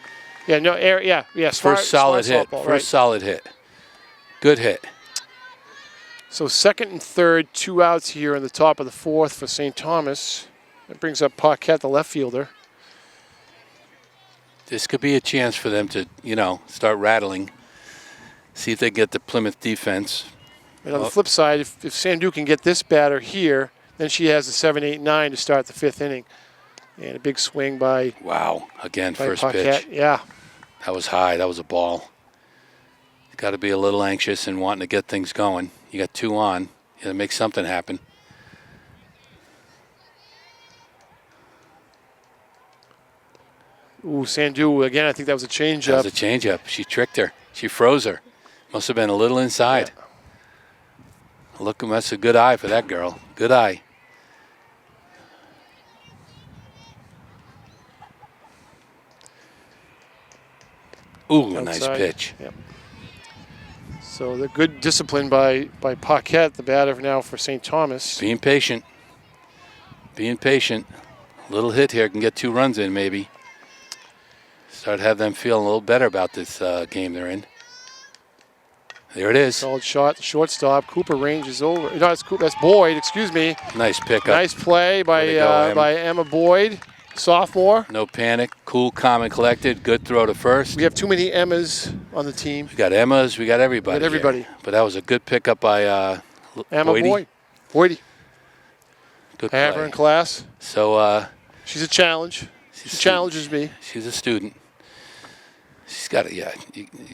First solid hit. First solid hit. Good hit. So second and third, 2 outs here in the top of the 4th for St. Thomas. That brings up Paquette, the left fielder. This could be a chance for them to, start rattling. See if they get the Plymouth defense. And on the flip side, if Sandu can get this batter here, then she has the 7, 8, 9 to start the 5th inning. And a big swing by Wow. Again, first Paquette. pitch. Yeah. That was high. That was a ball. Got to be a little anxious and wanting to get things going. You got 2 on. You got to make something happen. Ooh, Sandu, again, I think that was a changeup. That was a changeup. She tricked her. She froze her. Must have been a little inside. Yeah. Look, that's a good eye for that girl. Good eye. Ooh, a nice pitch. Yep. So the good discipline by Paquette, the batter now for St. Thomas. Being patient. Being patient. A little hit here can get 2 runs in maybe. Start to have them feeling a little better about this game they're in. There it is. Solid shot, the shortstop. Cooper ranges over. No, that's Boyd, excuse me. Nice pickup. Nice play by Emma Boyd, sophomore. No panic. Cool, calm, and collected. Good throw to first. We have too many Emmas on the team. We got Emmas. We got everybody. We got everybody. Here. But that was a good pickup by Emma Boyd. Boyd. Good I have play. her in class. So she's a challenge. She challenges me. She's a student. She's got to, you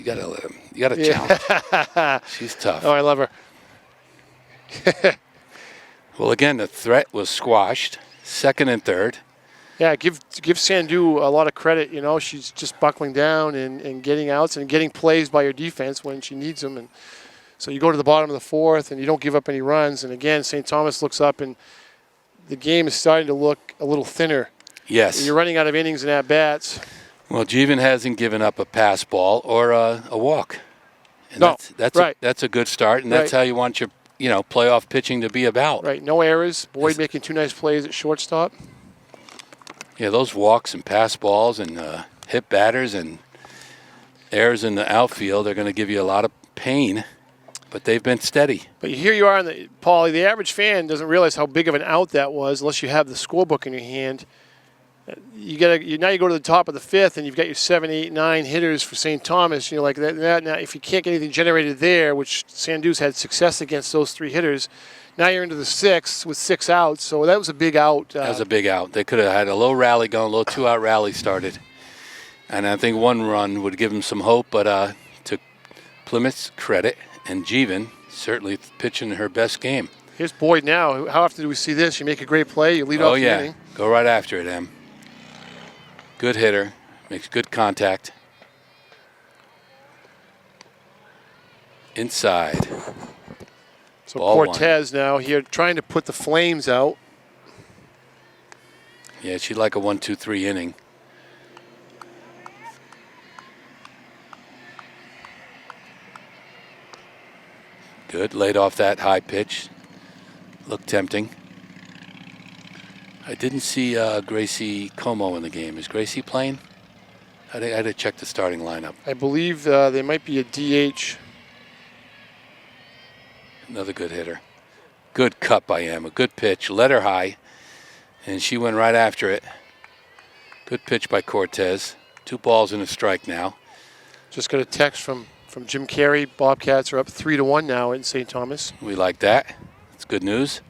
got to challenge. She's tough. Oh, I love her. Well, again, the threat was squashed. Second and third. Yeah, give Sandu a lot of credit. She's just buckling down and getting outs and getting plays by your defense when she needs them. And so you go to the bottom of the 4th and you don't give up any runs. And again, St. Thomas looks up and the game is starting to look a little thinner. Yes. You're running out of innings and at-bats. Well, Jeevan hasn't given up a pass ball or a walk. And No, that's right. that's a good start, and that's how you want your playoff pitching to be about. Right, no errors. Boyd making 2 nice plays at shortstop. Yeah, those walks and pass balls and hit batters and errors in the outfield are going to give you a lot of pain, but they've been steady. But here you are, Paulie, the average fan doesn't realize how big of an out that was unless you have the scorebook in your hand. Now you go to the top of the fifth, and you've got your 7, 8, 9 hitters for St. Thomas. You know, like that. Now, if you can't get anything generated there, which Sandus's had success against those 3 hitters, now you're into the 6th with 6 outs. So that was a big out. That was a big out. They could have had a low rally going, a low 2-out rally started, and I think 1 run would give them some hope. But to Plymouth's credit, and Jeevan certainly pitching her best game. Here's Boyd now. How often do we see this? You make a great play, you lead off the inning. Go right after it, Em. Good hitter, makes good contact. Inside. So Ball Cortez now here trying to put the Flames out. Yeah, she'd like a 1-2-3 inning. Good, laid off that high pitch. Looked tempting. I didn't see Gracie Como in the game. Is Gracie playing? I had to check the starting lineup. I believe they might be a DH. Another good hitter. Good cut by Emma. Good pitch. Led her high, and she went right after it. Good pitch by Cortez. 2 balls and a strike now. Just got a text from Jim Carey. Bobcats are up 3-1 now in St. Thomas. We like that. It's good news.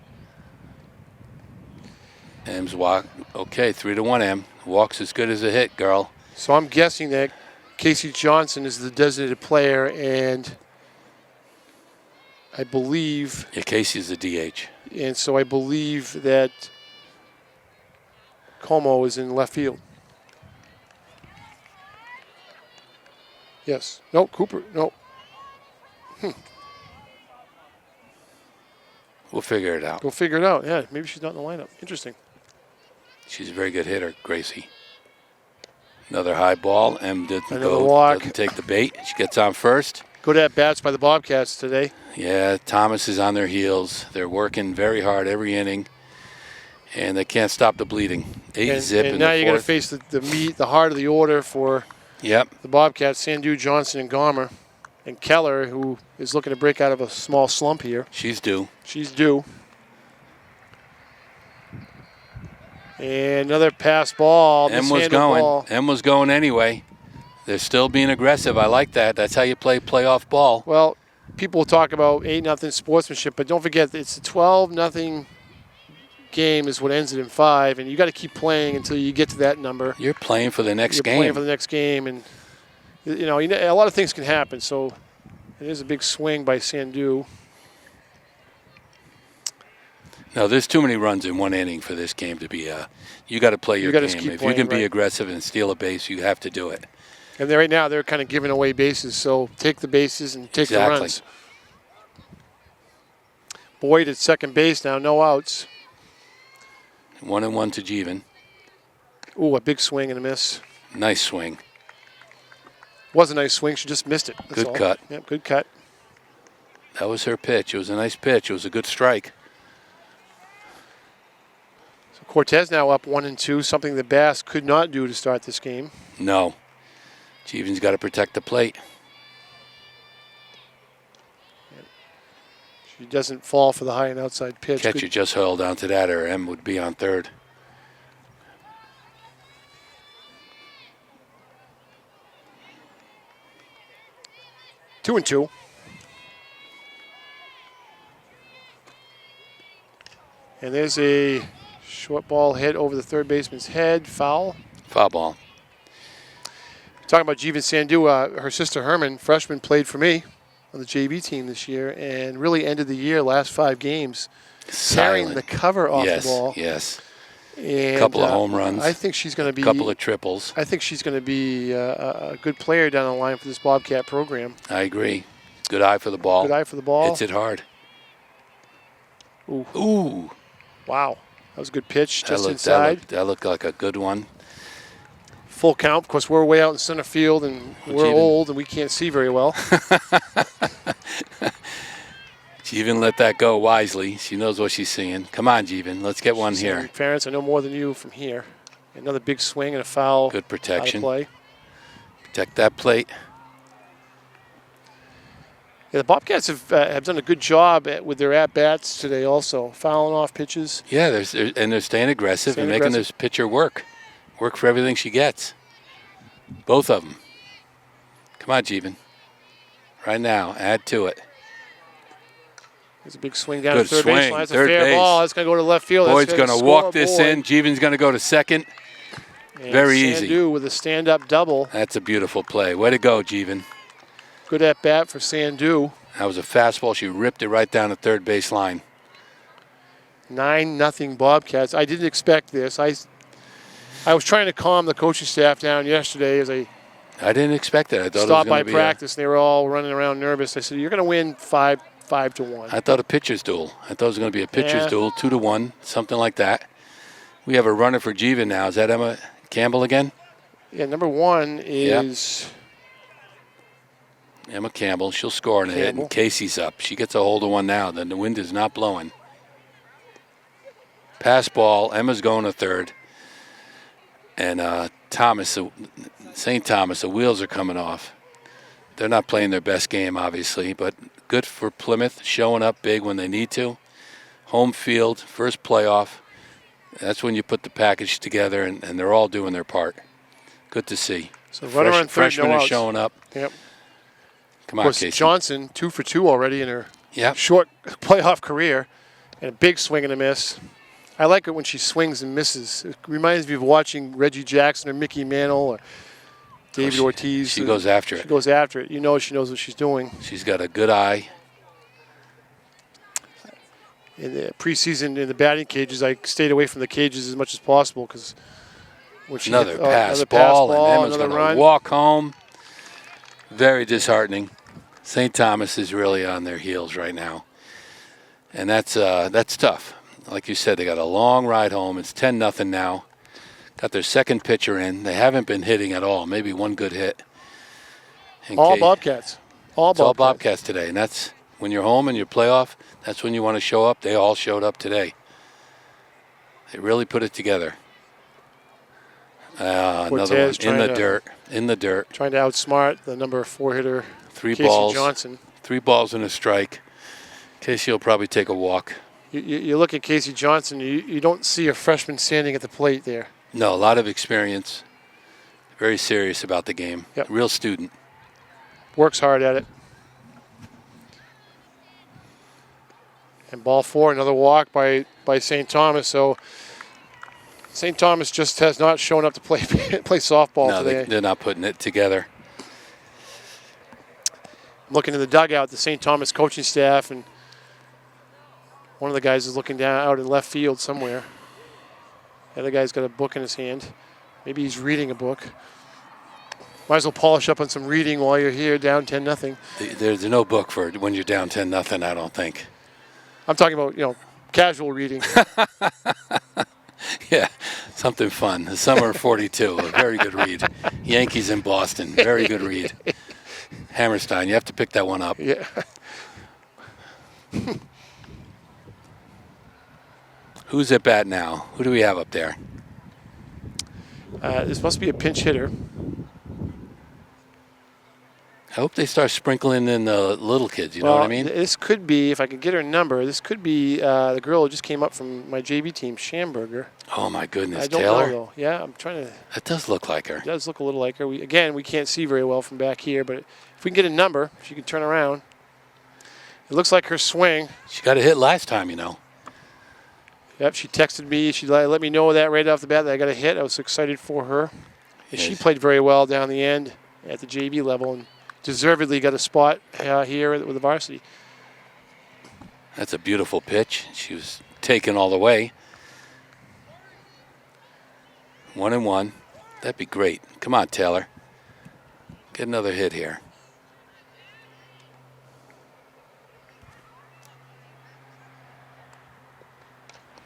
M's walk. Okay, 3-1 M. Walk's as good as a hit, girl. So I'm guessing that Kelsey Johnston is the designated player, and I believe. Yeah, Casey's the DH. And so I believe that Como is in left field. Yes. No, Cooper. No. We'll figure it out. We'll figure it out. Yeah, maybe she's not in the lineup. Interesting. She's a very good hitter, Gracie. Another high ball. M doesn't take the bait. She gets on first. Good at-bats by the Bobcats today. Yeah, Thomas is on their heels. They're working very hard every inning, and they can't stop the bleeding. 8-zip in the 4th. And now you're going to face the heart of the order for the Bobcats, Sandu, Johnson, and Gomer. And Keller, who is looking to break out of a small slump here. She's due. She's due. And another pass ball. M was going. M was going anyway. They're still being aggressive. I like that. That's how you play playoff ball. Well, people talk about 8-0 sportsmanship, but don't forget it's a 12-0 game is what ends it in 5, and you got to keep playing until you get to that number. You're playing for the next game. You're playing for the next game, and you know a lot of things can happen. So it is a big swing by Sandu. No, there's too many runs in one inning for this game to be. You got to play your game. If you can be aggressive and steal a base, you have to do it. And right now they're kind of giving away bases, so take the bases and take the runs. Boyd at second base now, no outs. 1-1 to Jeevan. Ooh, a big swing and a miss. Nice swing. Was a nice swing. She just missed it. Good cut. Yep, good cut. That was her pitch. It was a nice pitch. It was a good strike. So Cortez now up 1-2, something that Bass could not do to start this game. No. Jeevan's got to protect the plate. She doesn't fall for the high and outside pitch. Catcher just hurled onto that, or M would be on third. 2-2. And there's a short ball hit over the third baseman's head. Foul. Foul ball. Talking about Jeevan Sandu, her sister Herman, freshman, played for me on the JV team this year and really ended the year, last 5 games, carrying the cover off the ball. Yes. And a couple of home runs. I think she's going to be. A couple of triples. I think she's going to be a good player down the line for this Bobcat program. I agree. Good eye for the ball. Good eye for the ball. Hits it hard. Ooh. Ooh. Wow. That was a good pitch just inside. That looked like a good one. Full count. Of course, we're way out in center field, and we're old, and we can't see very well. Jeevan let that go wisely. She knows what she's seeing. Come on, Jeevan. Let's get one here. Parents, I know more than you from here. Another big swing and a foul. Good protection. Out of play. Protect that plate. Yeah, the Bobcats have done a good job with their at-bats today also, fouling off pitches. Yeah, they're staying aggressive and making this pitcher work. Work for everything she gets. Both of them. Come on, Jeevan. Right now, add to it. There's a big swing down Good to third swing. baseline. That's a Third fair base. ball. That's going to go to left field. Boyd's going to walk this in. Jeevan's going to go to second. And Very easy. Sandu with a stand-up double. That's a beautiful play. Way to go, Jeevan. Good at bat for Sandu. That was a fastball. She ripped it right down the third base line. 9-0 Bobcats. I didn't expect this. I was trying to calm the coaching staff down yesterday as I didn't expect it. I thought stopped it was by going to be practice, and they were all running around nervous. I said, "You're going to win 5-1." I thought a pitcher's duel. I thought it was going to be a pitcher's Yeah. duel, 2-1, something like that. We have a runner for Jeevan now. Is that Emma Campbell again? Yeah, number one is Emma Campbell. She'll score in a hit, and Casey's up. She gets a hold of one now. Then the wind is not blowing. Pass ball. Emma's going to third. And Thomas, St. Thomas, the wheels are coming off. They're not playing their best game, obviously, but good for Plymouth, showing up big when they need to. Home field, first playoff. That's when you put the package together, and they're all doing their part. Good to see. So runner on third, freshmen no are outs. showing up. Yep. Come on, Casey. Johnson, 2 for 2 already in her Yep. short playoff career, and a big swing and a miss. I like it when she swings and misses. It reminds me of watching Reggie Jackson or Mickey Mantle or David Ortiz. She goes after it. She goes after it. You know she knows what she's doing. She's got a good eye. In the preseason, in the batting cages, I stayed away from the cages as much as possible because when she Another hit, pass another ball, pass ball, and Emma's another going to run. walk home. Very disheartening. St. Thomas is really on their heels right now. And that's tough. Like you said, they got a long ride home. It's 10-0 now. Got their second pitcher in. They haven't been hitting at all. Maybe one good hit. All Bobcats. It's all Bobcats today. And that's when you're home and you playoff, that's when you want to show up. They all showed up today. They really put it together. Another one in the dirt. Trying to outsmart the number 4 hitter, Three Kelsey balls. Johnston. 3 balls and a strike. Casey will probably take a walk. You look at Kelsey Johnston, you don't see a freshman standing at the plate there. No, a lot of experience. Very serious about the game. Yep. Real student. Works hard at it. And ball 4, another walk by St. Thomas. So St. Thomas just has not shown up to play softball today. They're not putting it together. I'm looking in the dugout, the St. Thomas coaching staff, and one of the guys is looking down out in left field somewhere. The other guy's got a book in his hand. Maybe he's reading a book. Might as well polish up on some reading while you're here, down 10-0. There's no book for when you're down 10-0, I don't think. I'm talking about, casual reading. Yeah, something fun. The Summer of 42, a very good read. Yankees in Boston, very good read. Hammerstein, you have to pick that one up. Yeah. Who's at bat now? Who do we have up there? This must be a pinch hitter. I hope they start sprinkling in the little kids, you know what I mean? This could be, if I could get her number, this could be the girl who just came up from my JV team, Schamberger. Oh, my goodness. I don't Taylor? know, though. Yeah, I'm trying to. That does look like her. It does look a little like her. We can't see very well from back here, but if we can get a number, she can turn around. It looks like her swing. She got a hit last time, you know. Yep, she texted me. She let me know that right off the bat that I got a hit. I was excited for her. Yes. She played very well down the end at the JV level and deservedly got a spot here with the varsity. That's a beautiful pitch. She was taken all the way. 1-1. That'd be great. Come on, Taylor. Get another hit here.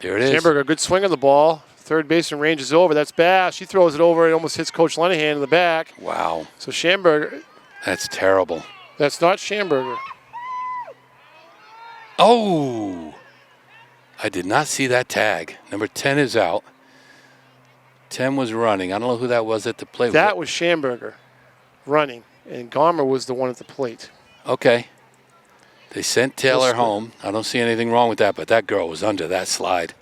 There it is. Schamberger, good swing on the ball. Third baseman ranges over. That's Bass. She throws it over and almost hits Coach Lenahan in the back. Wow. So Schamberger. That's terrible. That's not Schamberger. Oh! I did not see that tag. Number 10 is out. 10 was running. I don't know who that was at the plate. That was Schamberger running, and Gomer was the one at the plate. Okay. They sent Taylor home. I don't see anything wrong with that, but that girl was under that slide.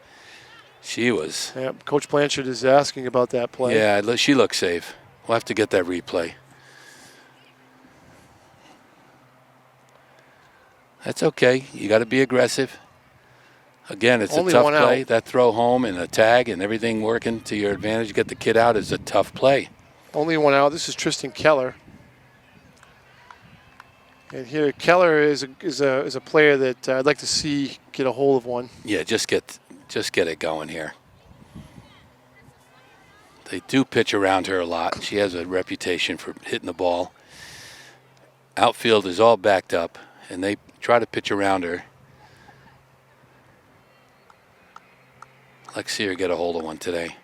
She was. Yeah, Coach Blanchard is asking about that play. Yeah, she looked safe. We'll have to get that replay. That's okay. You got to be aggressive. Again, it's Only a tough one play. out. That throw home and a tag and everything working to your advantage. Get the kid out is a tough play. Only one out. This is Tristan Keller. And here, Keller is a player that I'd like to see get a hold of one. Yeah, just get it going here. They do pitch around her a lot. She has a reputation for hitting the ball. Outfield is all backed up, and they try to pitch around her. I'd like to see her get a hold of one today.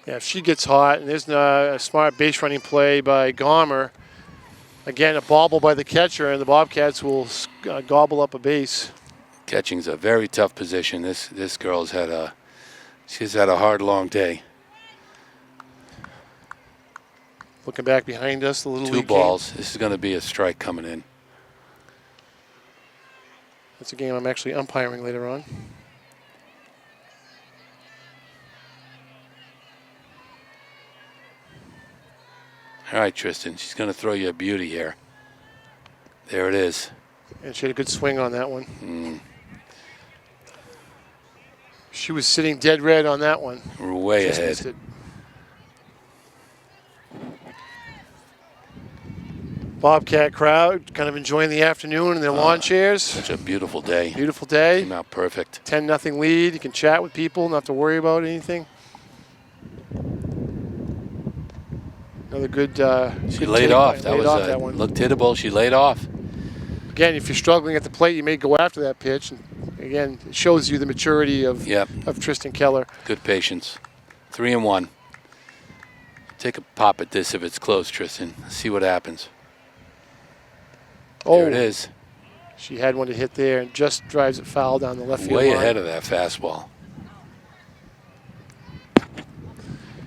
Yeah, if she gets hot, and there's a smart base running play by Gomer. Again, a bobble by the catcher, and the Bobcats will gobble up a base. Catching's a very tough position. This girl's had a hard, long day. Looking back behind us, the little Two league balls. game. This is going to be a strike coming in. That's a game I'm actually umpiring later on. All right, Tristan. She's going to throw you a beauty here. There it is. And she had a good swing on that one. She was sitting dead red on that one. We're way Just ahead. missed it. Bobcat crowd kind of enjoying the afternoon in their lawn chairs. Such a beautiful day. Beautiful day. Came out perfect. 10-0 lead. You can chat with people, not have to worry about anything. Another good. She laid off. That was that one. looked hittable. She laid off. Again, if you're struggling at the plate, you may go after that pitch. And again, it shows you the maturity of Tristan Keller. Good patience. 3-1. Take a pop at this if it's close, Tristan. See what happens. There it is. She had one to hit there and just drives it foul down the left field Way line. ahead of that fastball.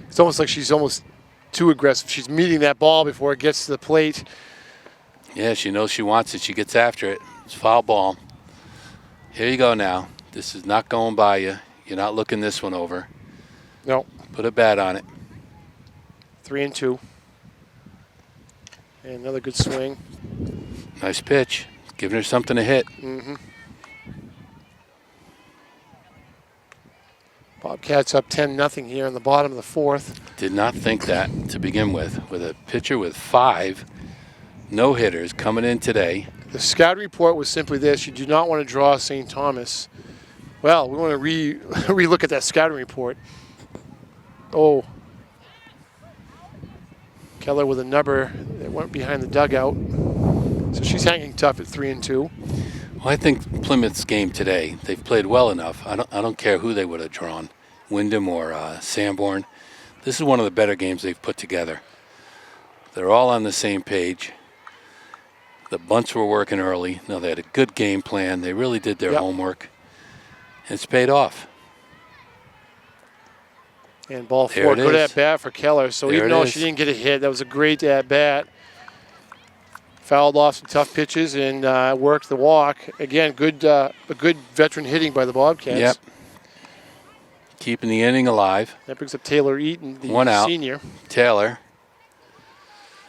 It's almost like she's almost too aggressive. She's meeting that ball before it gets to the plate. Yeah, she knows she wants it. She gets after it. It's foul ball. Here you go now. This is not going by you. You're not looking this one over. No. Put a bat on it. 3-2. And another good swing. Nice pitch. Giving her something to hit. Bobcats up 10-0 here in the bottom of the fourth. Did not think that to begin with. With a pitcher with 5 no-hitters coming in today. The scout report was simply this: you do not want to draw St. Thomas. Well, we want to re-look at that scouting report. Oh. Keller with a number that went behind the dugout. So she's hanging tough at 3-2. Well, I think Plymouth's game today, they've played well enough. I don't care who they would have drawn, Wyndham or Sanborn. This is one of the better games they've put together. They're all on the same page. The bunts were working early. No, they had a good game plan. They really did their homework. And it's paid off. And ball 4, good at bat for Keller. So even though she didn't get a hit, that was a great at bat. Fouled off some tough pitches and worked the walk. Again, a good veteran hitting by the Bobcats. Yep. Keeping the inning alive. That brings up Taylor Eaton, the 1 out. senior. Taylor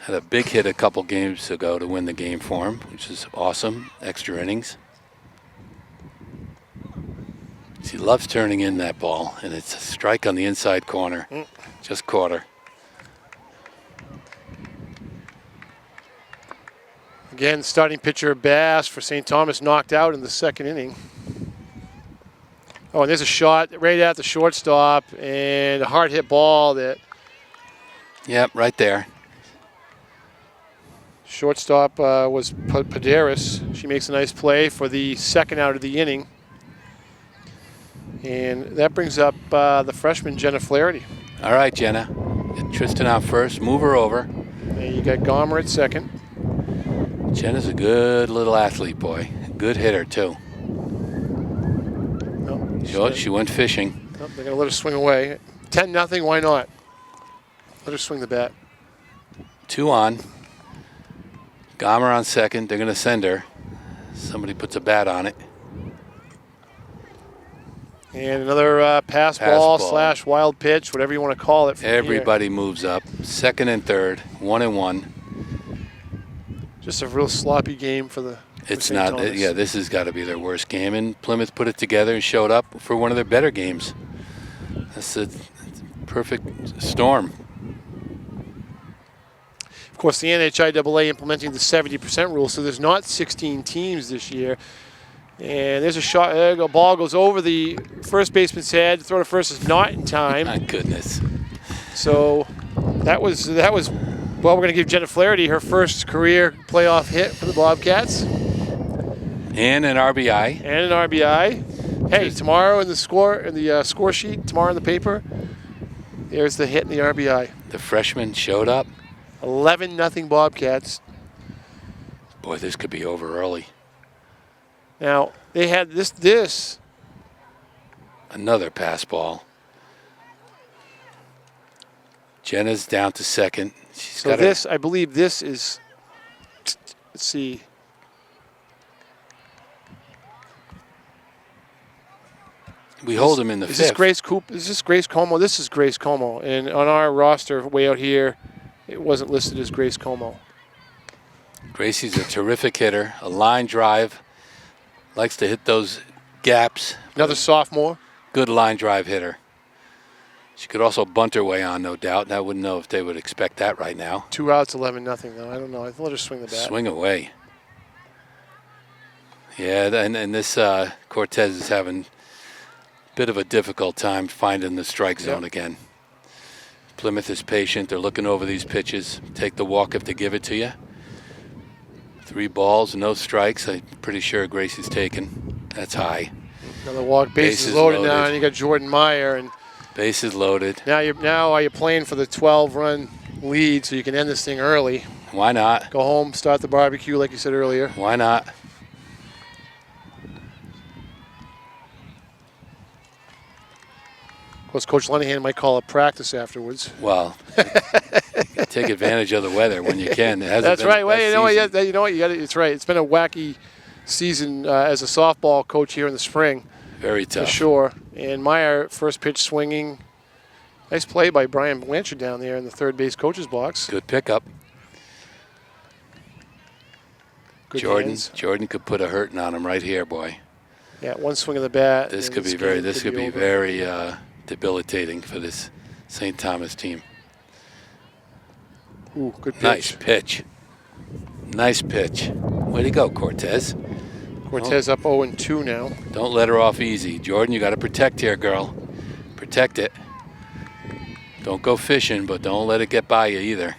had a big hit a couple games ago to win the game for him, which is awesome. Extra innings. She loves turning in that ball, and it's a strike on the inside corner. Just caught her. Again, starting pitcher Bass for St. Thomas knocked out in the second inning. Oh, and there's a shot right at the shortstop and a hard hit ball that. Yep, right there. Shortstop was Paderis. She makes a nice play for the second out of the inning. And that brings up the freshman, Jenna Flaherty. All right, Jenna. Get Tristan out first. Move her over. And you got Gomer at second. Jenna's a good little athlete, boy. Good hitter, too. Oh, she went fishing. Oh, they're going to let her swing away. 10-0, why not? Let her swing the bat. 2 on. Gomer on second. They're going to send her. Somebody puts a bat on it. And another pass ball / wild pitch, whatever you want to call it. Everybody moves up. Second and third, 1-1. Just a real sloppy game for the. It's not. Yeah, this has got to be their worst game. And Plymouth put it together and showed up for one of their better games. That's a perfect storm. Of course, the NHIAA implementing the 70% rule, so there's not 16 teams this year. And there's a shot. There you go. Ball goes over the first baseman's head. Throw to first is not in time. My goodness. So that was. Well, we're going to give Jenna Flaherty her first career playoff hit for the Bobcats. And an RBI. Hey, tomorrow in the score sheet, tomorrow in the paper, there's the hit and the RBI. The freshman showed up. 11-0 Bobcats. Boy, this could be over early. Now, they had this. Another pass ball. Jenna's down to second. So this, I believe this is, let's see. We hold him in the fifth. Is this Grace Como? This is Grace Como. And on our roster way out here, it wasn't listed as Grace Como. Gracie's a terrific hitter, a line drive, likes to hit those gaps. Another sophomore. Good line drive hitter. She could also bunt her way on, no doubt, and I wouldn't know if they would expect that right now. 2 outs, 11-0, though. I don't know. I'd let her swing the bat. Swing away. Yeah, and this Cortez is having a bit of a difficult time finding the strike zone again. Plymouth is patient. They're looking over these pitches. Take the walk if they give it to you. 3 balls, no strikes. I'm pretty sure Gracie's taken. That's high. Another walk. Bases loaded now, and you got Jordan Meyer. And bases loaded. Now are you playing for the 12-run lead so you can end this thing early? Why not? Go home, start the barbecue like you said earlier. Why not? Of course, Coach Linehan might call it practice afterwards. Well, take advantage of the weather when you can. That's right. Well, you know what? You got it. It's right. It's been a wacky season as a softball coach here in the spring. Very tough. For sure. And Meyer, first pitch swinging. Nice play by Brian Blanchard down there in the third base coach's box. Good pickup. Good Jordan. hands. Jordan could put a hurting on him right here, boy. Yeah, one swing of the bat. This could be very debilitating for this St. Thomas team. Ooh, good pitch. Nice pitch. Nice pitch. Way to go, Cortez. Cortez up 0-2 now. Don't let her off easy. Jordan, you got to protect here, girl. Protect it. Don't go fishing, but don't let it get by you either.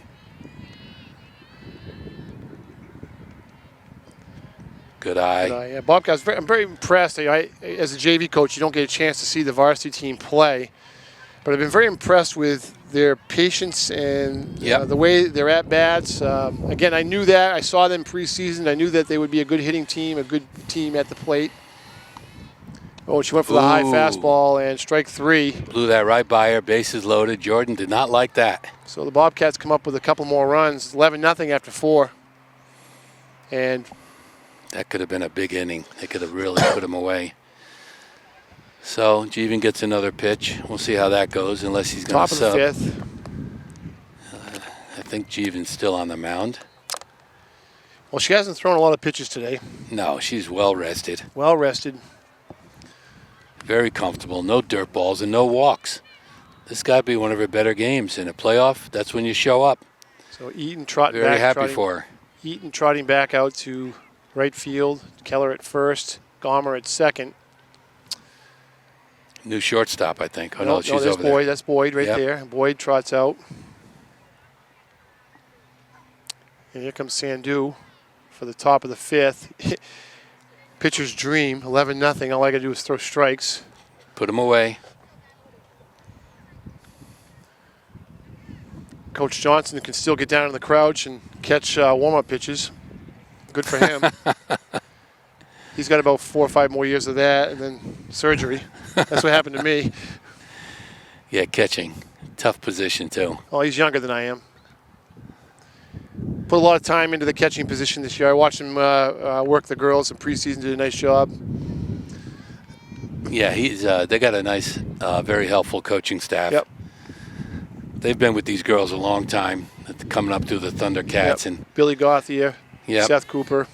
Good eye. Yeah, Bobcats, I'm very impressed. As a JV coach, you don't get a chance to see the varsity team play. But I've been very impressed with their patience and the way they're at bats. Again, I knew that. I saw them preseason. I knew that they would be a good hitting team, a good team at the plate. Oh, she went for the high fastball and strike 3. Blew that right by her. Bases loaded. Jordan did not like that. So the Bobcats come up with a couple more runs. 11-0 after 4. And that could have been a big inning. They could have really put him away. So Jeevan gets another pitch. We'll see how that goes, unless he's going to sub. Top of the 5th. I think Jeevan's still on the mound. Well, she hasn't thrown a lot of pitches today. No, she's well rested. Well rested. Very comfortable. No dirt balls and no walks. This got to be one of her better games. In a playoff, that's when you show up. So Eaton trotting Very back. happy for her. Eaton trotting back out to right field. Keller at first. Gomer at second. New shortstop, I think. Oh, no, she's over Boyd. there. That's Boyd right there. Boyd trots out. And here comes Sandu for the top of the 5th. Pitcher's dream, 11-0. All I got to do is throw strikes. Put them away. Coach Johnson can still get down in the crouch and catch warm-up pitches. Good for him. He's got about 4 or 5 more years of that and then surgery. That's what happened to me. Yeah, catching. Tough position, too. Oh, he's younger than I am. Put a lot of time into the catching position this year. I watched him work the girls in preseason, did a nice job. Yeah, he's. They got a nice, very helpful coaching staff. Yep. They've been with these girls a long time, coming up through the Thundercats. Yep. And Billy Gauthier, yep. Seth Cooper.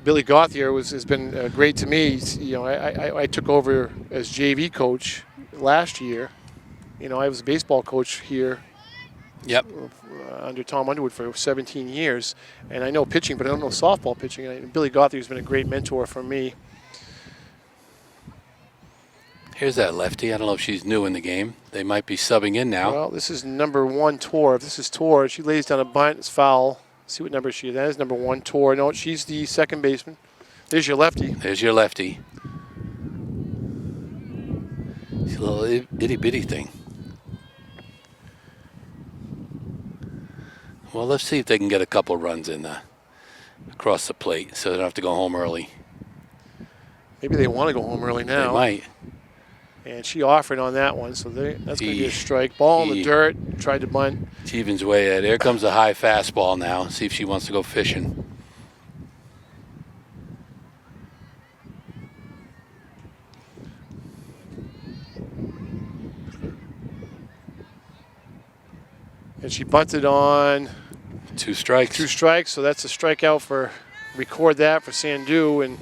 Billy Gauthier has been great to me. You know, I took over as JV coach last year. You know, I was a baseball coach here. Yep. Under Tom Underwood for 17 years, and I know pitching, but I don't know softball pitching. And Billy Gauthier has been a great mentor for me. Here's that lefty. I don't know if she's new in the game. They might be subbing in now. Well, this is number 1, Tor. If this is Tor, she lays down a bunt. It's foul. Let's see what number she is. That is number 1, Tor. No, she's the second baseman. There's your lefty. There's your lefty. She's a little itty-bitty thing. Well, let's see if they can get a couple runs in across the plate so they don't have to go home early. Maybe they want to go home early now. They might. And she offered on that one, so that's going to be a strike. Ball in the dirt, tried to bunt. Stevens way ahead. Here comes a high fastball now. See if she wants to go fishing. And she bunted on 2 strikes. 2 strikes, so that's a strikeout for, record that for Sandu. And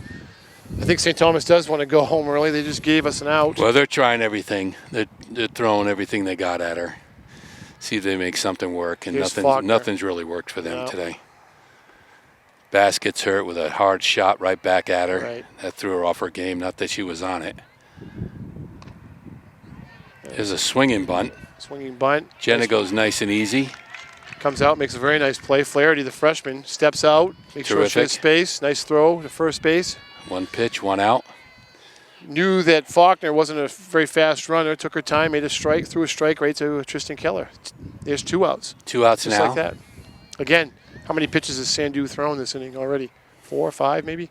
I think St. Thomas does want to go home early. They just gave us an out. Well, they're trying everything. They're throwing everything they got at her. See if they make something work, and nothing's really worked for them today. Bass gets hurt with a hard shot right back at her. Right. That threw her off her game, not that she was on it. There's a swinging bunt. Swinging bunt. Jenna goes nice and easy. Comes out, makes a very nice play. Flaherty, the freshman, steps out, makes sure she has space. Nice throw to first base. 1 pitch, 1 out. Knew that Faulkner wasn't a very fast runner. Took her time, made a strike, threw a strike right to Tristan Keller. There's 2 outs. 2 outs just now. Like that. Again, how many pitches has Sandu thrown this inning already? 4 or 5 maybe?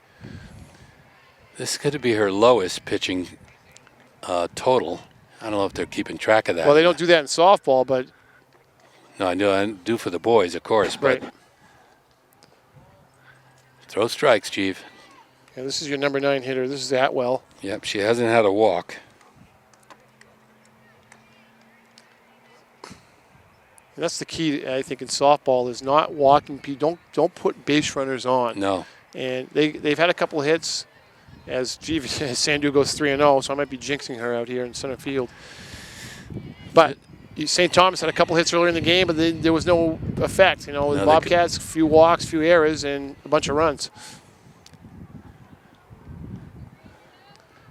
This could be her lowest pitching total. I don't know if they're keeping track of that. Well, they don't do that in softball, but... No, I do for the boys, of course, but... Right. Throw strikes, Chief. Yeah, this is your number 9 hitter. This is Atwell. Yep, she hasn't had a walk. And that's the key, I think, in softball is not walking. Don't put base runners on. No. And they've had a couple of hits as Sandu goes 3-0, so I might be jinxing her out here in center field. But St. Thomas had a couple hits earlier in the game, but there was no effect. You know, the Bobcats, few walks, few errors, and a bunch of runs.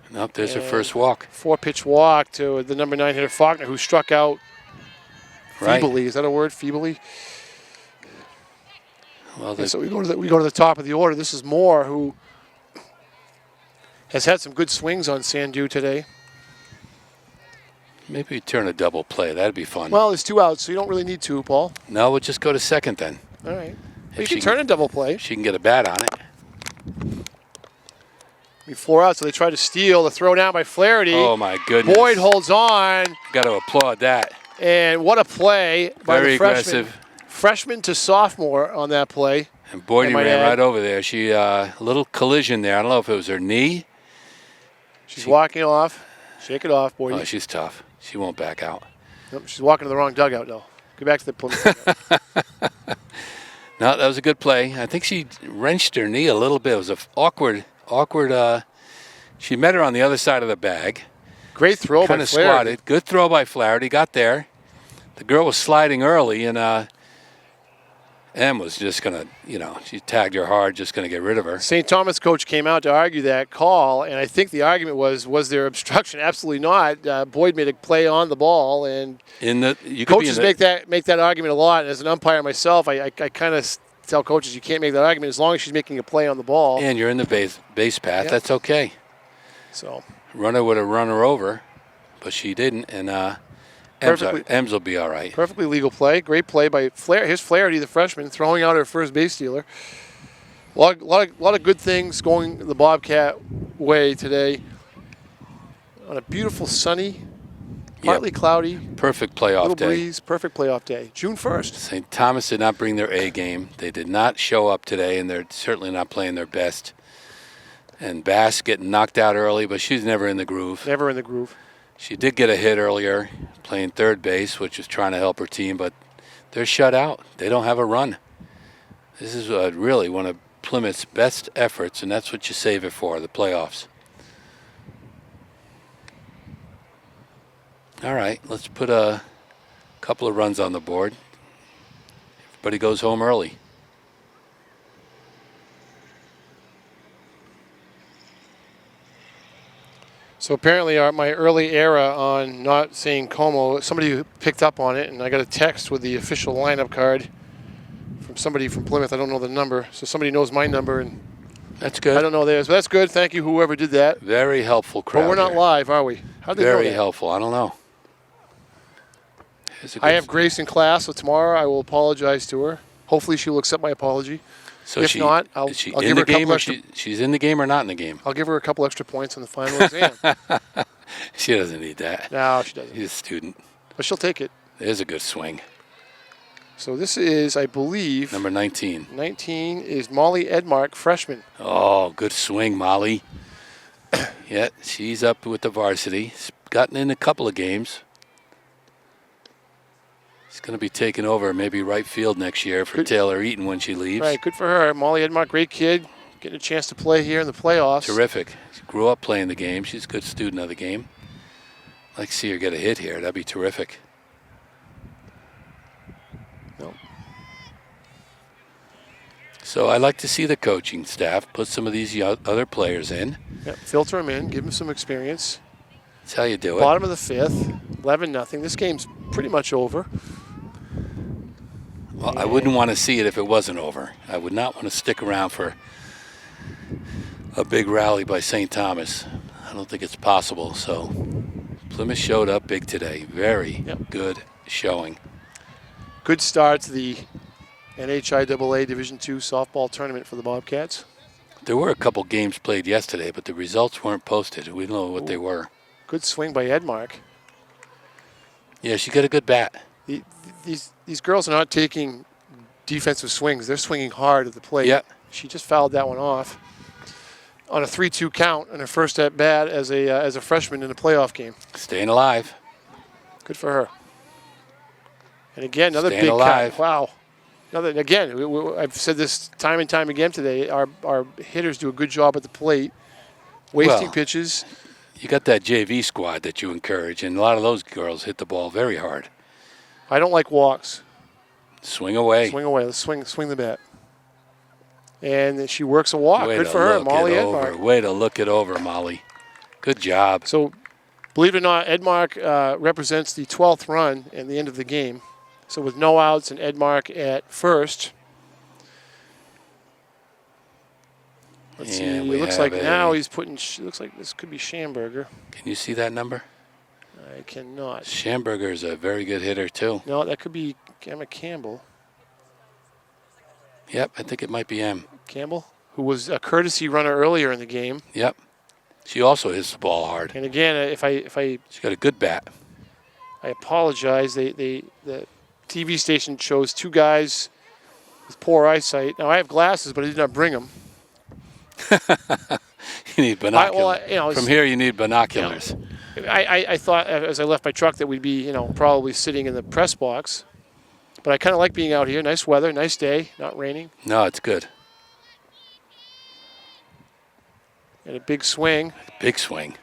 Nope, there's her first walk. 4-pitch walk to the number 9 hitter Faulkner, who struck out feebly. Is that a word? Feebly? Well, so we go to the top of the order. This is Moore, who has had some good swings on Sandu today. Maybe turn a double play. That'd be fun. Well, there's 2 outs, so you don't really need 2, Paul. No, we'll just go to second then. All right. Well, you can turn a double play. She can get a bat on it. 4 outs, so they try to steal. The throw down by Flaherty. Oh, my goodness. Boyd holds on. Got to applaud that. And what a play by Very the freshman. aggressive. Freshman to sophomore on that play. And Boyd ran right over there. She a little collision there. I don't know if it was her knee. She's walking off. Shake it off, Boyd. Oh, she's tough. She won't back out. Nope, she's walking to the wrong dugout, though. Go back to the Plymouth. No, that was a good play. I think she wrenched her knee a little bit. It was an awkward. She met her on the other side of the bag. Great throw by Flaherty. Kind of squatted. Good throw by Flaherty. Got there. The girl was sliding early, and Em was just going to, she tagged her hard, just going to get rid of her. St. Thomas coach came out to argue that call, and I think the argument was there obstruction? Absolutely not. Boyd made a play on the ball, and coaches make that argument a lot. And as an umpire myself, I kind of tell coaches you can't make that argument as long as she's making a play on the ball. And you're in the base path. Yep. That's okay. So runner would have run her over, but she didn't, and Ems will be all right. Perfectly legal play. Great play by Flaherty. Here's Flaherty, the freshman, throwing out her first base stealer. A lot of good things going the Bobcat way today. On a beautiful, sunny, partly cloudy. Perfect playoff little day. Breeze. Perfect playoff day. June 1st. St. Thomas did not bring their A game. They did not show up today, and they're certainly not playing their best. And Bass getting knocked out early, but she's never in the groove. Never in the groove. She did get a hit earlier playing third base, which is trying to help her team, but they're shut out. They don't have a run. This is really one of Plymouth's best efforts, and that's what you save it for, the playoffs. All right, let's put a couple of runs on the board. Everybody goes home early. So apparently my early era on not saying Como, somebody picked up on it, and I got a text with the official lineup card from somebody from Plymouth. I don't know the number, so somebody knows my number, and that's good. I don't know theirs, but that's good. Thank you, whoever did that. Very helpful crowd. But we're not here. live, are we? How'd they know Very that? helpful. I don't know. I have Grace in class, so tomorrow I will apologize to her. Hopefully she will accept my apology. So if not, I'll is she give in her the a game, couple or extra. she's in the game or not in the game? I'll give her a couple extra points on the final exam. She doesn't need that. No, she doesn't. She's a student. But she'll take it. There's a good swing. So this is, I believe, Number 19. 19 is Molly Edmark, freshman. Oh, good swing, Molly. Yeah, she's up with the varsity. She's gotten in a couple of games. She's going to be taking over maybe right field next year for Taylor Eaton when she leaves. Right, good for her. Molly Edmark, great kid. Getting a chance to play here in the playoffs. Terrific. She grew up playing the game. She's a good student of the game. I'd like to see her get a hit here. That'd be terrific. No. So I like to see the coaching staff put some of these other players in. Yep, filter them in, give them some experience. That's how you do it. Bottom of the fifth, 11-0. This game's pretty much over. Well, I wouldn't want to see it if it wasn't over. I would not want to stick around for a big rally by St. Thomas. I don't think it's possible. So Plymouth showed up big today. Very good showing. Good start to the NHIAA Division II softball tournament for the Bobcats. There were a couple games played yesterday, but the results weren't posted. We don't know what they were. Good swing by Edmark. Yeah, she got a good bat. These girls are not taking defensive swings. They're swinging hard at the plate. Yeah. She just fouled that one off on a 3-2 count in her first at bat as a freshman in a playoff game. Staying alive. Good for her. And again, another Staying big alive. cut. Wow. I've said this time and time again today. Our hitters do a good job at the plate, wasting pitches. You got that JV squad that you encourage, and a lot of those girls hit the ball very hard. I don't like walks. Swing away. Swing away. Let's swing the bat. And she works a walk. Way Good to for her, look Molly it Edmark. over. Way to look it over, Molly. Good job. So, believe it or not, Edmark represents the 12th run in the end of the game. So with no outs and Edmark at first. Let's see. It looks like now he's putting. Looks like this could be Schamberger. Can you see that number? I cannot. Schamberger is a very good hitter too. No, that could be Emma Campbell. Yep, I think it might be M. Campbell, who was a courtesy runner earlier in the game. Yep. She also hits the ball hard. And again, if I She's got a good bat. I apologize. The TV station shows two guys with poor eyesight. Now I have glasses, but I did not bring them. You need binoculars. From here, you need binoculars. I thought as I left my truck that we'd be, probably sitting in the press box. But I kind of like being out here. Nice weather, nice day, not raining. No, it's good. And a big swing. Big swing.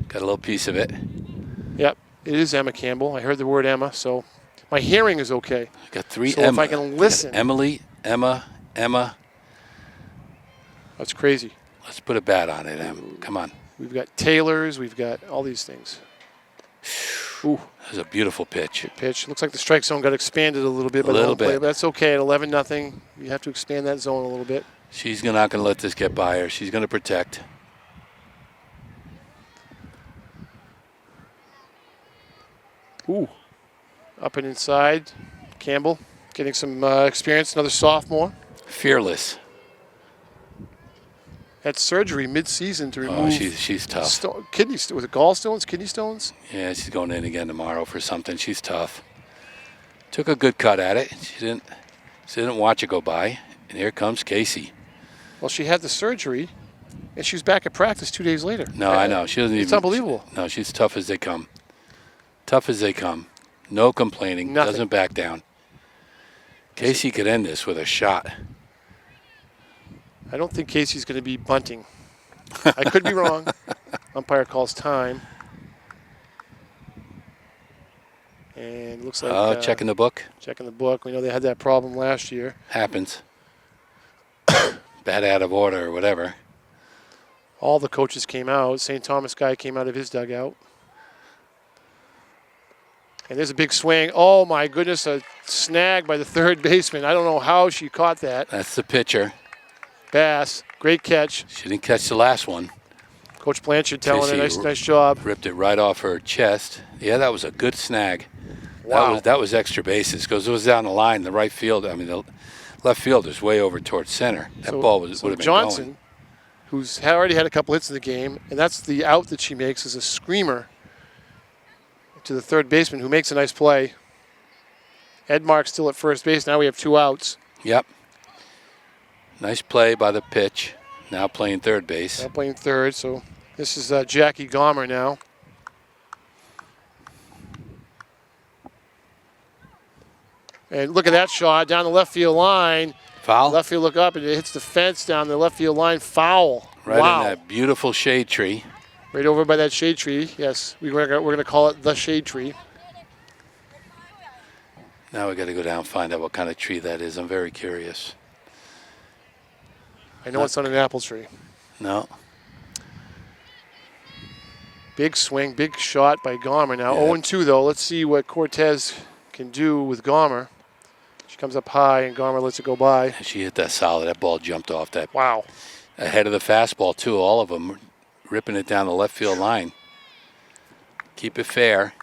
Got a little piece of it. Yep, it is Emma Campbell. I heard the word Emma, so my hearing is okay. Got three so Emma. if I can listen. Emily, Emma. That's crazy. Let's put a bat on it, Em. Come on. We've got Taylors. We've got all these things. Ooh. That was a beautiful pitch. Good pitch. Looks like the strike zone got expanded a little bit. A little bit. But that's okay at 11-0. You have to expand that zone a little bit. She's not going to let this get by her. She's going to protect. Ooh. Up and inside. Campbell getting some experience. Another sophomore. Fearless. Had surgery mid-season to remove. Oh, she's tough. Kidney was it gallstones? Kidney stones? Yeah, she's going in again tomorrow for something. She's tough. Took a good cut at it. She didn't watch it go by. And here comes Casey. Well, she had the surgery. And she was back at practice 2 days later. No, I know. She doesn't even. It's unbelievable. No, she's tough as they come. Tough as they come. No complaining. Nothing. Doesn't back down. Casey could end this with a shot. I don't think Casey's going to be bunting. I could be wrong. Umpire calls time. And looks like checking the book. Checking the book. We know they had that problem last year. Happens. Bat out of order or whatever. All the coaches came out. St. Thomas guy came out of his dugout. And there's a big swing. Oh, my goodness, a snag by the third baseman. I don't know how she caught that. That's the pitcher. Bass, great catch. She didn't catch the last one. Coach Blanchard telling her, nice job. Ripped it right off her chest. Yeah, that was a good snag. Wow. That was extra bases because it was down the line. The right field, I mean, the left field is way over towards center. That ball would have been Johnson, going. who's already had a couple hits in the game, and that's the out that she makes, is a screamer to the third baseman, who makes a nice play. Edmark's still at first base. Now we have 2 outs. Yep. Nice play by the pitch. Now playing third base. Now playing third, so this is Jackie Gomer now. And look at that shot down the left field line. Foul? Left field look up, and it hits the fence down the left field line. Foul. Right wow. in that beautiful shade tree. Right over by that shade tree. Yes, we're going to call it the shade tree. Now we got to go down and find out what kind of tree that is. I'm very curious. I know it's not an apple tree. No. Big swing, big shot by Gomer. Now Yeah. 0-2 though. Let's see what Cortez can do with Gomer. She comes up high and Gomer lets it go by. She hit that solid. That ball jumped off that. Wow. Ahead of the fastball too. All of them ripping it down the left field line. Keep it fair.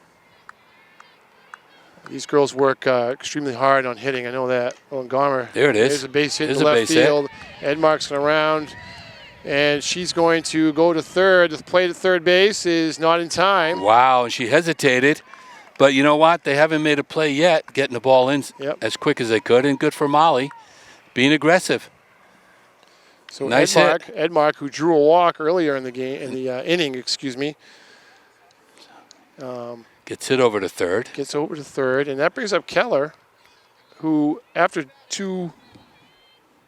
These girls work extremely hard on hitting. I know that. Oh, and Gomer. There it is. There's a base hit in There's the a left base hit. field. Edmark's going around, and she's going to go to third. The play to third base is not in time. Wow, and she hesitated. But you know what? They haven't made a play yet, getting the ball in as quick as they could, and good for Molly, being aggressive. So nice Edmark, who drew a walk earlier in the game, in the inning, excuse me. Gets hit over to third. Gets over to third, and that brings up Keller, who, after 2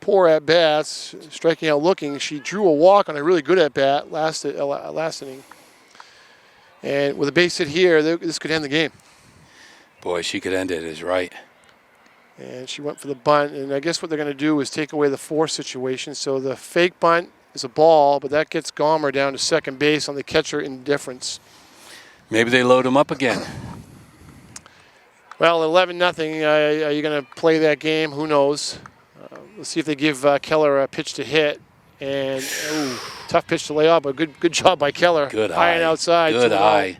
poor at-bats, striking out looking, she drew a walk on a really good at-bat last inning. And with a base hit here, this could end the game. Boy, she could end it, is right. And she went for the bunt, and I guess what they're going to do is take away the force situation. So the fake bunt is a ball, but that gets Gomer down to second base on the catcher indifference. Maybe they load him up again. Well, 11-0. Are you going to play that game? Who knows? Let's see if they give Keller a pitch to hit. And tough pitch to lay off, but good job by Keller. Good high eye. and outside. Good eye.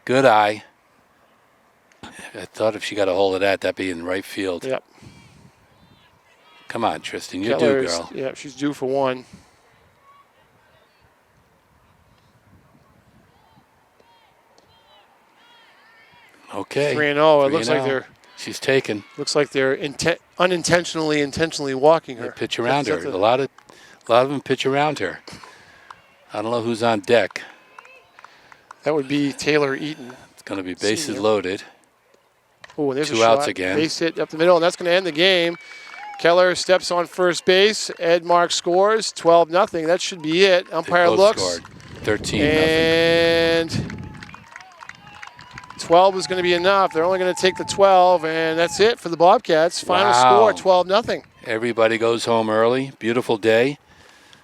Good eye. I thought if she got a hold of that, that'd be in right field. Yep. Come on, Tristan. You're Keller due, girl. Yeah, she's due for one. Okay. 3-0. It looks like they're. She's taken. Looks like they're intentionally walking her. They pitch around her. A lot of them pitch around her. I don't know who's on deck. That would be Taylor Eaton. It's going to be bases loaded. Oh, and there's 2 a outs shot. again. Base hit up the middle, and that's going to end the game. Keller steps on first base. Edmark scores. 12-0. That should be it. Umpire looks. Scored. 13-0. And 12 is going to be enough. They're only going to take the 12, and that's it for the Bobcats. Final score, 12-0. Everybody goes home early. Beautiful day.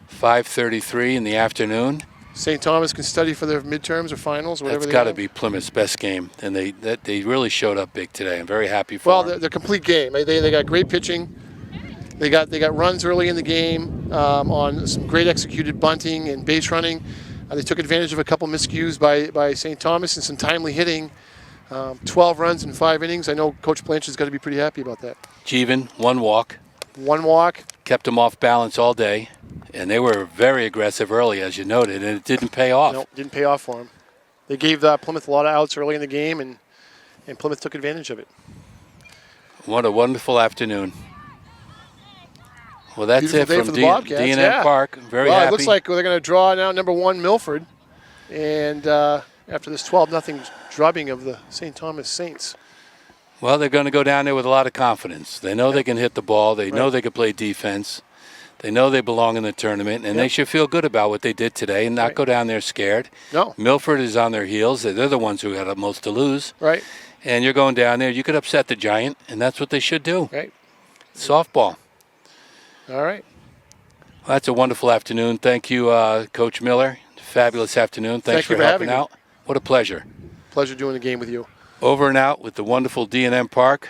5:33 in the afternoon. St. Thomas can study for their midterms or finals, whatever. That's got to be Plymouth's best game, and they really showed up big today. I'm very happy for them. Well, the complete game. They got great pitching. They got runs early in the game on some great executed bunting and base running. They took advantage of a couple miscues by St. Thomas and some timely hitting. 12 runs in 5 innings. I know Coach Blanchard's got to be pretty happy about that. Jeevan, 1 walk. 1 walk. Kept them off balance all day, and they were very aggressive early, as you noted, and it didn't pay off. No, didn't pay off for them. They gave Plymouth a lot of outs early in the game, and Plymouth took advantage of it. What a wonderful afternoon. Well, that's Beautiful it day from for the Bobcats, D&M yeah. Park. Very Well, happy. it looks like they're going to draw now number 1 Milford, and after this 12-0 drubbing of the St. Thomas Saints. Well, they're going to go down there with a lot of confidence. They know they can hit the ball. They know they can play defense. They know they belong in the tournament, and they should feel good about what they did today and not go down there scared. No. Milford is on their heels. They're the ones who got the most to lose. Right. And you're going down there. You could upset the Giant, and that's what they should do. Right. Softball. All right. Well, that's a wonderful afternoon. Thank you, Coach Miller. Fabulous afternoon. Thanks Thank you for for helping having me. out. What a pleasure. Pleasure doing the game with you. Over and out with the wonderful D&M Park.